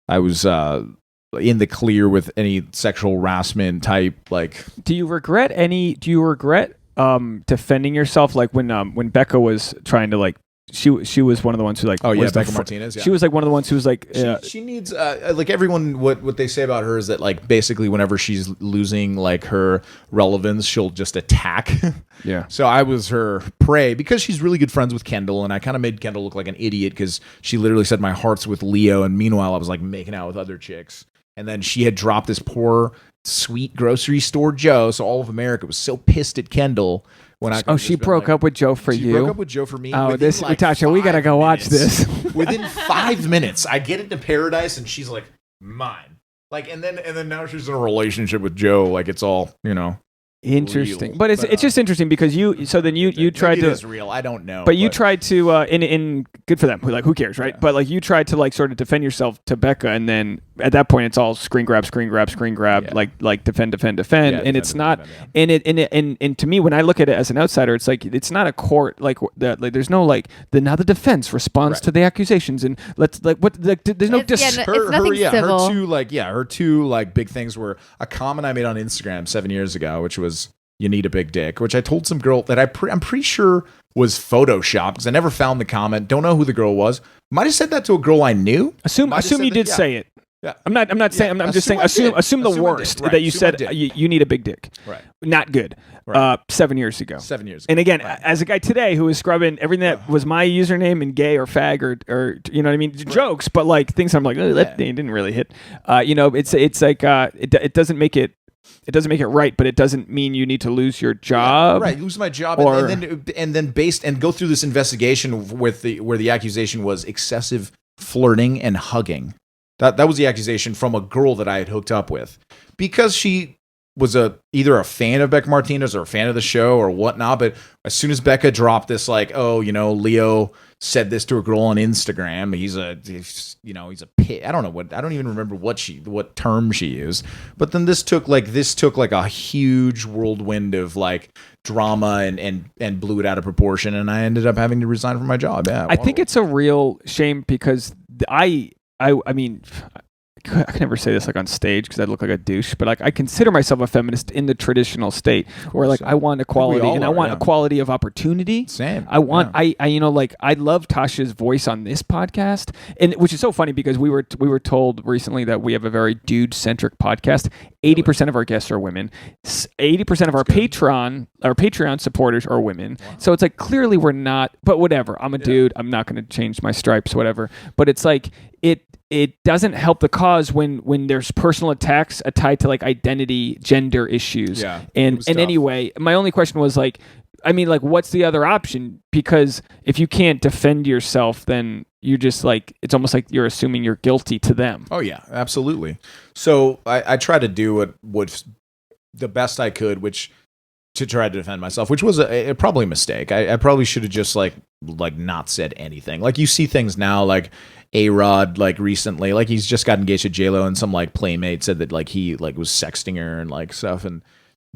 I was in the clear with any sexual harassment type. Like, do you regret defending yourself? Like when Becca was trying to like, she was one of the ones who like, Becca Martinez. Yeah. She was like one of the ones who was like, she needs like everyone. What they say about her is that like basically whenever she's losing like her relevance, she'll just attack. Yeah. So I was her prey because she's really good friends with Kendall, and I kind of made Kendall look like an idiot because she literally said my heart's with Leo, and meanwhile I was like making out with other chicks, and then she had dropped this poor sweet grocery store Joe, so all of America was so pissed at Kendall. She broke up with Joe for you? She broke up with Joe for me. Oh, Natasha, we gotta go watch this. Within 5 minutes, I get into paradise, and she's like, mine. Like, and then now she's in a relationship with Joe. Like, it's all, Interesting, real. but it's just interesting because you tried to. It is real. I don't know, but you tried to in good for them. Like, who cares, right? Yeah. But like you tried to like sort of defend yourself to Becca, and then at that point it's all screen grab, yeah. like defend, and it's not. Yeah. And to me, when I look at it as an outsider, it's like it's not a court like there's no like now the defense responds to the accusations, and let's like what there's no her two like big things were a comment I made on Instagram 7 years ago, which was, you need a big dick, which I told some girl that I'm pretty sure was photoshopped because I never found the comment. Don't know who the girl was. Might have said that to a girl I knew. Assume you did say it. Yeah. I'm not saying. I'm just saying. Assume the worst that you said. You need a big dick. Right. Not good. Right. 7 years ago. And again, as a guy today who is scrubbing everything that was my username in gay or fag or you know what I mean, jokes, but like things I'm like, that didn't really hit. It's like it doesn't make it. It doesn't make it right, but it doesn't mean you need to lose your job. Yeah, right, lose my job, and then go through this investigation where the accusation was excessive flirting and hugging. That was the accusation from a girl that I had hooked up with because she was either a fan of Becca Martinez or a fan of the show or whatnot. But as soon as Becca dropped this, like, Leo said this to a girl on Instagram. He's a pit. I don't even remember what term she used. But then this took like a huge whirlwind of like drama and blew it out of proportion, and I ended up having to resign from my job. Yeah, I think it's a real shame because I mean, I can never say this like on stage because I'd look like a douche, but like I consider myself a feminist in the traditional state where like I want equality and I want equality of opportunity. Same. I want I love Tasha's voice on this podcast, and which is so funny because we were told recently that we have a very dude centric podcast. 80% of our guests are women. 80% of our Patreon supporters are women. Wow. So it's like clearly we're not. But whatever. I'm a dude. I'm not going to change my stripes. Whatever. But it's like it doesn't help the cause when there's personal attacks tied to like identity, gender issues. Yeah. And anyway, my only question was like, I mean, like, what's the other option? Because if you can't defend yourself, then you're just like, it's almost like you're assuming you're guilty to them. Oh yeah, absolutely. So I try to do what the best I could, which to try to defend myself, which was probably a mistake. I probably should have just like not said anything. Like you see things now, like A-Rod, like recently, like he's just got engaged to J-Lo, and some like playmate said that like he like was sexting her and like stuff, and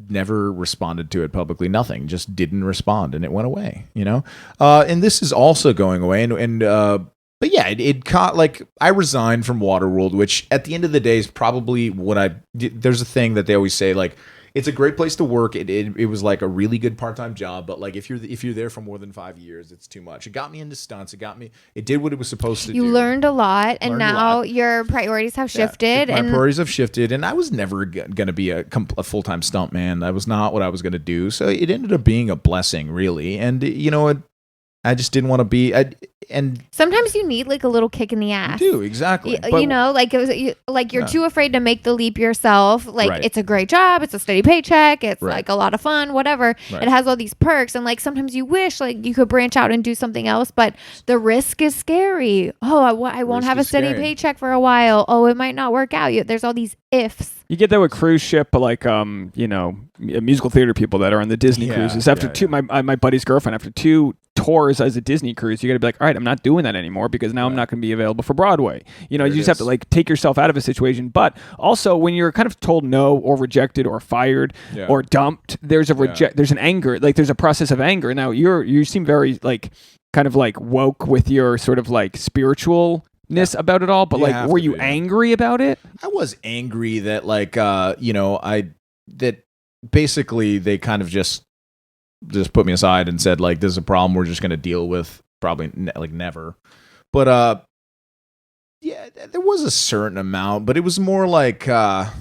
never responded to it publicly. Nothing, just didn't respond, and it went away. And this is also going away, but yeah, it caught like I resigned from Waterworld, which at the end of the day is probably what there's a thing that they always say, like it's a great place to work. It was like a really good part-time job, but like if you're there for more than 5 years, it's too much. It got me into stunts. It did what it was supposed to do. You learned a lot, and now your priorities have shifted. My priorities have shifted, and I was never going to be a full-time stunt man. That was not what I was going to do. So it ended up being a blessing, really. And I just didn't want to be. And sometimes you need like a little kick in the ass. You do, exactly. You know, like you're too afraid to make the leap yourself. Like it's a great job, it's a steady paycheck, it's like a lot of fun, whatever. It has all these perks, and like sometimes you wish like you could branch out and do something else, but the risk is scary. Oh, I won't have a steady paycheck for a while. Oh, it might not work out. There's all these ifs. You get that with cruise ship, but like musical theater people that are on the Disney cruises. After two, my buddy's girlfriend, after 2 tours as a Disney cruise, you got to be like, all right, I'm not doing that anymore because now I'm not going to be available for Broadway. You know, you just have to like take yourself out of a situation. But also, when you're kind of told no or rejected or fired or dumped, there's an anger, like there's a process of anger. Now you seem very like kind of like woke with your sort of like spiritual. About it all, but like, were you angry about it? I was angry that like, that basically they kind of just put me aside and said like, this is a problem we're just going to deal with probably like never. But there was a certain amount, but it was more like, I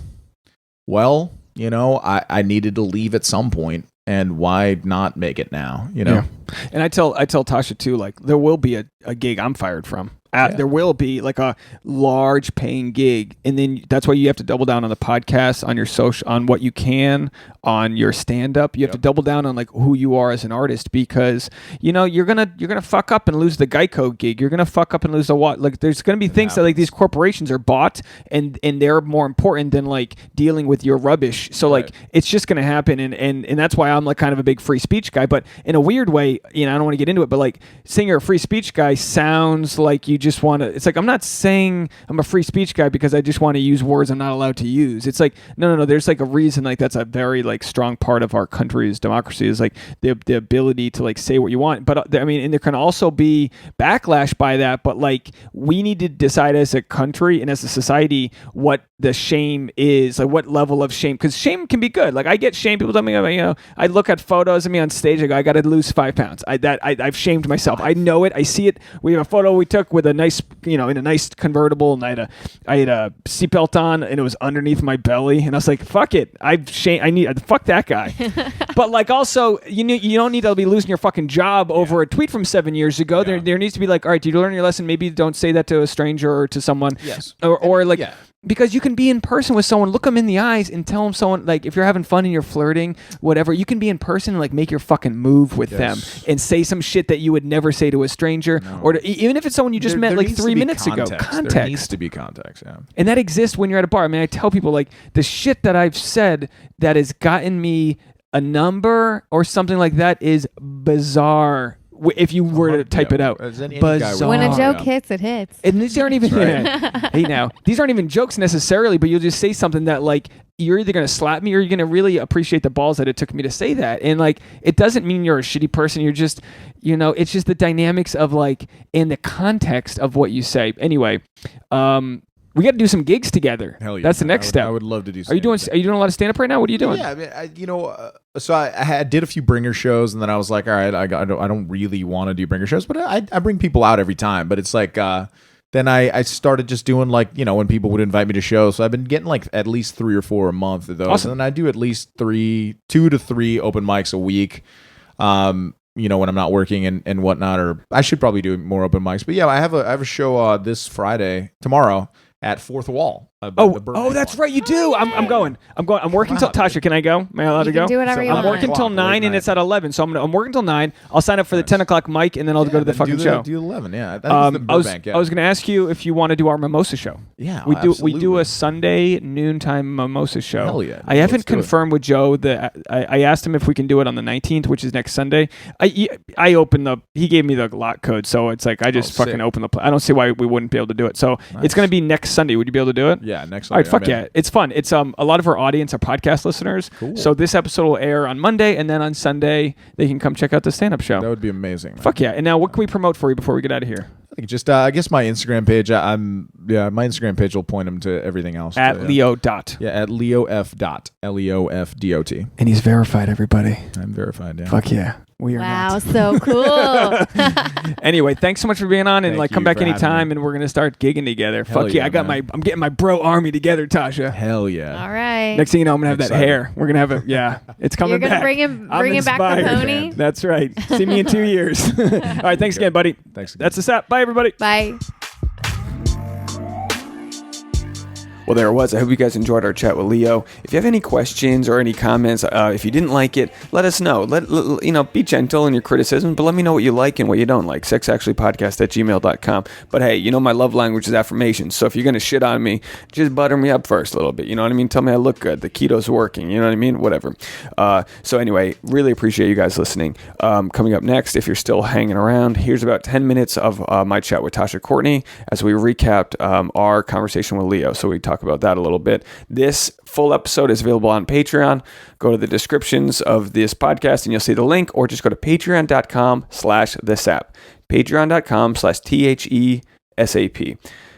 needed to leave at some point. And why not make it now? You know. Yeah. And I tell Tasha too, like there will be a gig I'm fired from. There will be like a large paying gig, and then that's why you have to double down on the podcast, on your social, on what you can, on your stand up. You have to double down on like who you are as an artist, because you're gonna fuck up and lose the Geico gig. You're gonna fuck up and lose the like. There's gonna be things that like these corporations are bought, and they're more important than like dealing with your rubbish. So like it's just gonna happen, and that's why I'm like kind of a big free speech guy. But in a weird way, I don't want to get into it, but like saying you're a free speech guy sounds like you just want to. It's like I'm not saying I'm a free speech guy because I just want to use words I'm not allowed to use. It's like no. There's like a reason. Like that's a very like strong part of our country's democracy is like the ability to like say what you want. But I mean, and there can also be backlash by that. But like we need to decide as a country and as a society what the shame is, like what level of shame. Because shame can be good. Like I get shamed. People tell me, I look at photos of me on stage. I go, I got to lose 5 pounds. I've shamed myself. I know it. I see it. We have a photo we took with a nice, in a nice convertible, and I had a seatbelt on, and it was underneath my belly, and I was like, fuck it. Fuck that guy. But like also, you don't need to be losing your fucking job over a tweet from 7 years ago. Yeah. There needs to be like, all right, did you learn your lesson? Maybe don't say that to a stranger or to someone. Yes. Or like. Yeah. Because you can be in person with someone, look them in the eyes and tell them someone, like, if you're having fun and you're flirting, whatever, you can be in person and, like, make your fucking move with them and say some shit that you would never say to a stranger. No. Or even if it's someone you just met, like, 3 minutes ago. Context. There needs to be context, yeah. And that exists when you're at a bar. I mean, I tell people, like, the shit that I've said that has gotten me a number or something like that is bizarre. If you were to type it out, bizarre. When a joke hits, it hits. And these aren't even these aren't even jokes necessarily, but you'll just say something that like you're either gonna slap me or you're gonna really appreciate the balls that it took me to say that. And like it doesn't mean you're a shitty person. You're just it's just the dynamics of like in the context of what you say. Anyway, we got to do some gigs together. Hell yeah. That's the next step. I would love to do. Are you doing a lot of stand up right now? What are you doing? Yeah, I mean, so I did a few bringer shows, and then I was like, all right, I don't really want to do bringer shows, but I bring people out every time. But it's like then I started just doing like when people would invite me to shows. So I've been getting like at least 3 or 4 a month of those, awesome. And then I do at least 2 to 3 open mics a week. When I'm not working and whatnot, or I should probably do more open mics. But yeah, I have a show this tomorrow. At Fourth Wall. That's right. You do. I'm going. I'm working till Tasha. Can I go? Am I allowed to go? Do whatever you want. I'm working till 9 and it's at 11. So I'm working till 9. I'll sign up for the 10 o'clock mic and then I'll go to the fucking show. Do 11. Yeah. I was going to ask you if you want to do our mimosa show. Yeah. We do a Sunday noontime mimosa show. Hell yeah. I haven't confirmed with Joe that I asked him if we can do it on the 19th, which is next Sunday. He gave me the lot code, so it's like I just fucking open the. I don't see why we wouldn't be able to do it. So it's going to be next Sunday. Would you be able to do it? Yeah, next Sunday. All right, fuck yeah. It's fun. It's a lot of our audience are podcast listeners. Cool. So this episode will air on Monday, and then on Sunday they can come check out the stand-up show. That would be amazing. Man. Fuck yeah. And now what can we promote for you before we get out of here? Just I guess my Instagram page. I'm my Instagram page will point him to everything else. At Leo Dot. Yeah, at Leo F. Dot. LeoFDOT. And he's verified, everybody. I'm verified, yeah. Fuck yeah. We are wow, not. so cool. Anyway, thanks so much for being on, and Thank come you back for having anytime, me. and we're gonna start gigging together. Hell Fuck yeah, yeah, I'm getting my bro army together, Tasha. Hell yeah. All right. Next thing you know, I'm gonna have that Excited. hair. We're gonna have it. Yeah, it's coming You're gonna back. bring him I'm back the inspired. pony. That's right. See me in 2 years. All right, thanks again, buddy. Thanks again. That's the SAP. Bye, everybody. Bye. Well, there it was. I hope you guys enjoyed our chat with Leo. If you have any questions or any comments, if you didn't like it, let us know. Be gentle in your criticism, but let me know what you like and what you don't like. sexactuallypodcast@gmail.com. But hey, my love language is affirmation. So if you're going to shit on me, just butter me up first a little bit. You know what I mean? Tell me I look good. The keto's working. You know what I mean? Whatever. So anyway, really appreciate you guys listening. Coming up next, if you're still hanging around, here's about 10 minutes of my chat with Tasha Courtney as we recapped our conversation with Leo. So we talk about that a little bit. This full episode is available on Patreon. Go to the descriptions of this podcast and you'll see the link, or just go to patreon.com/thesap. Patreon.com/THESAP.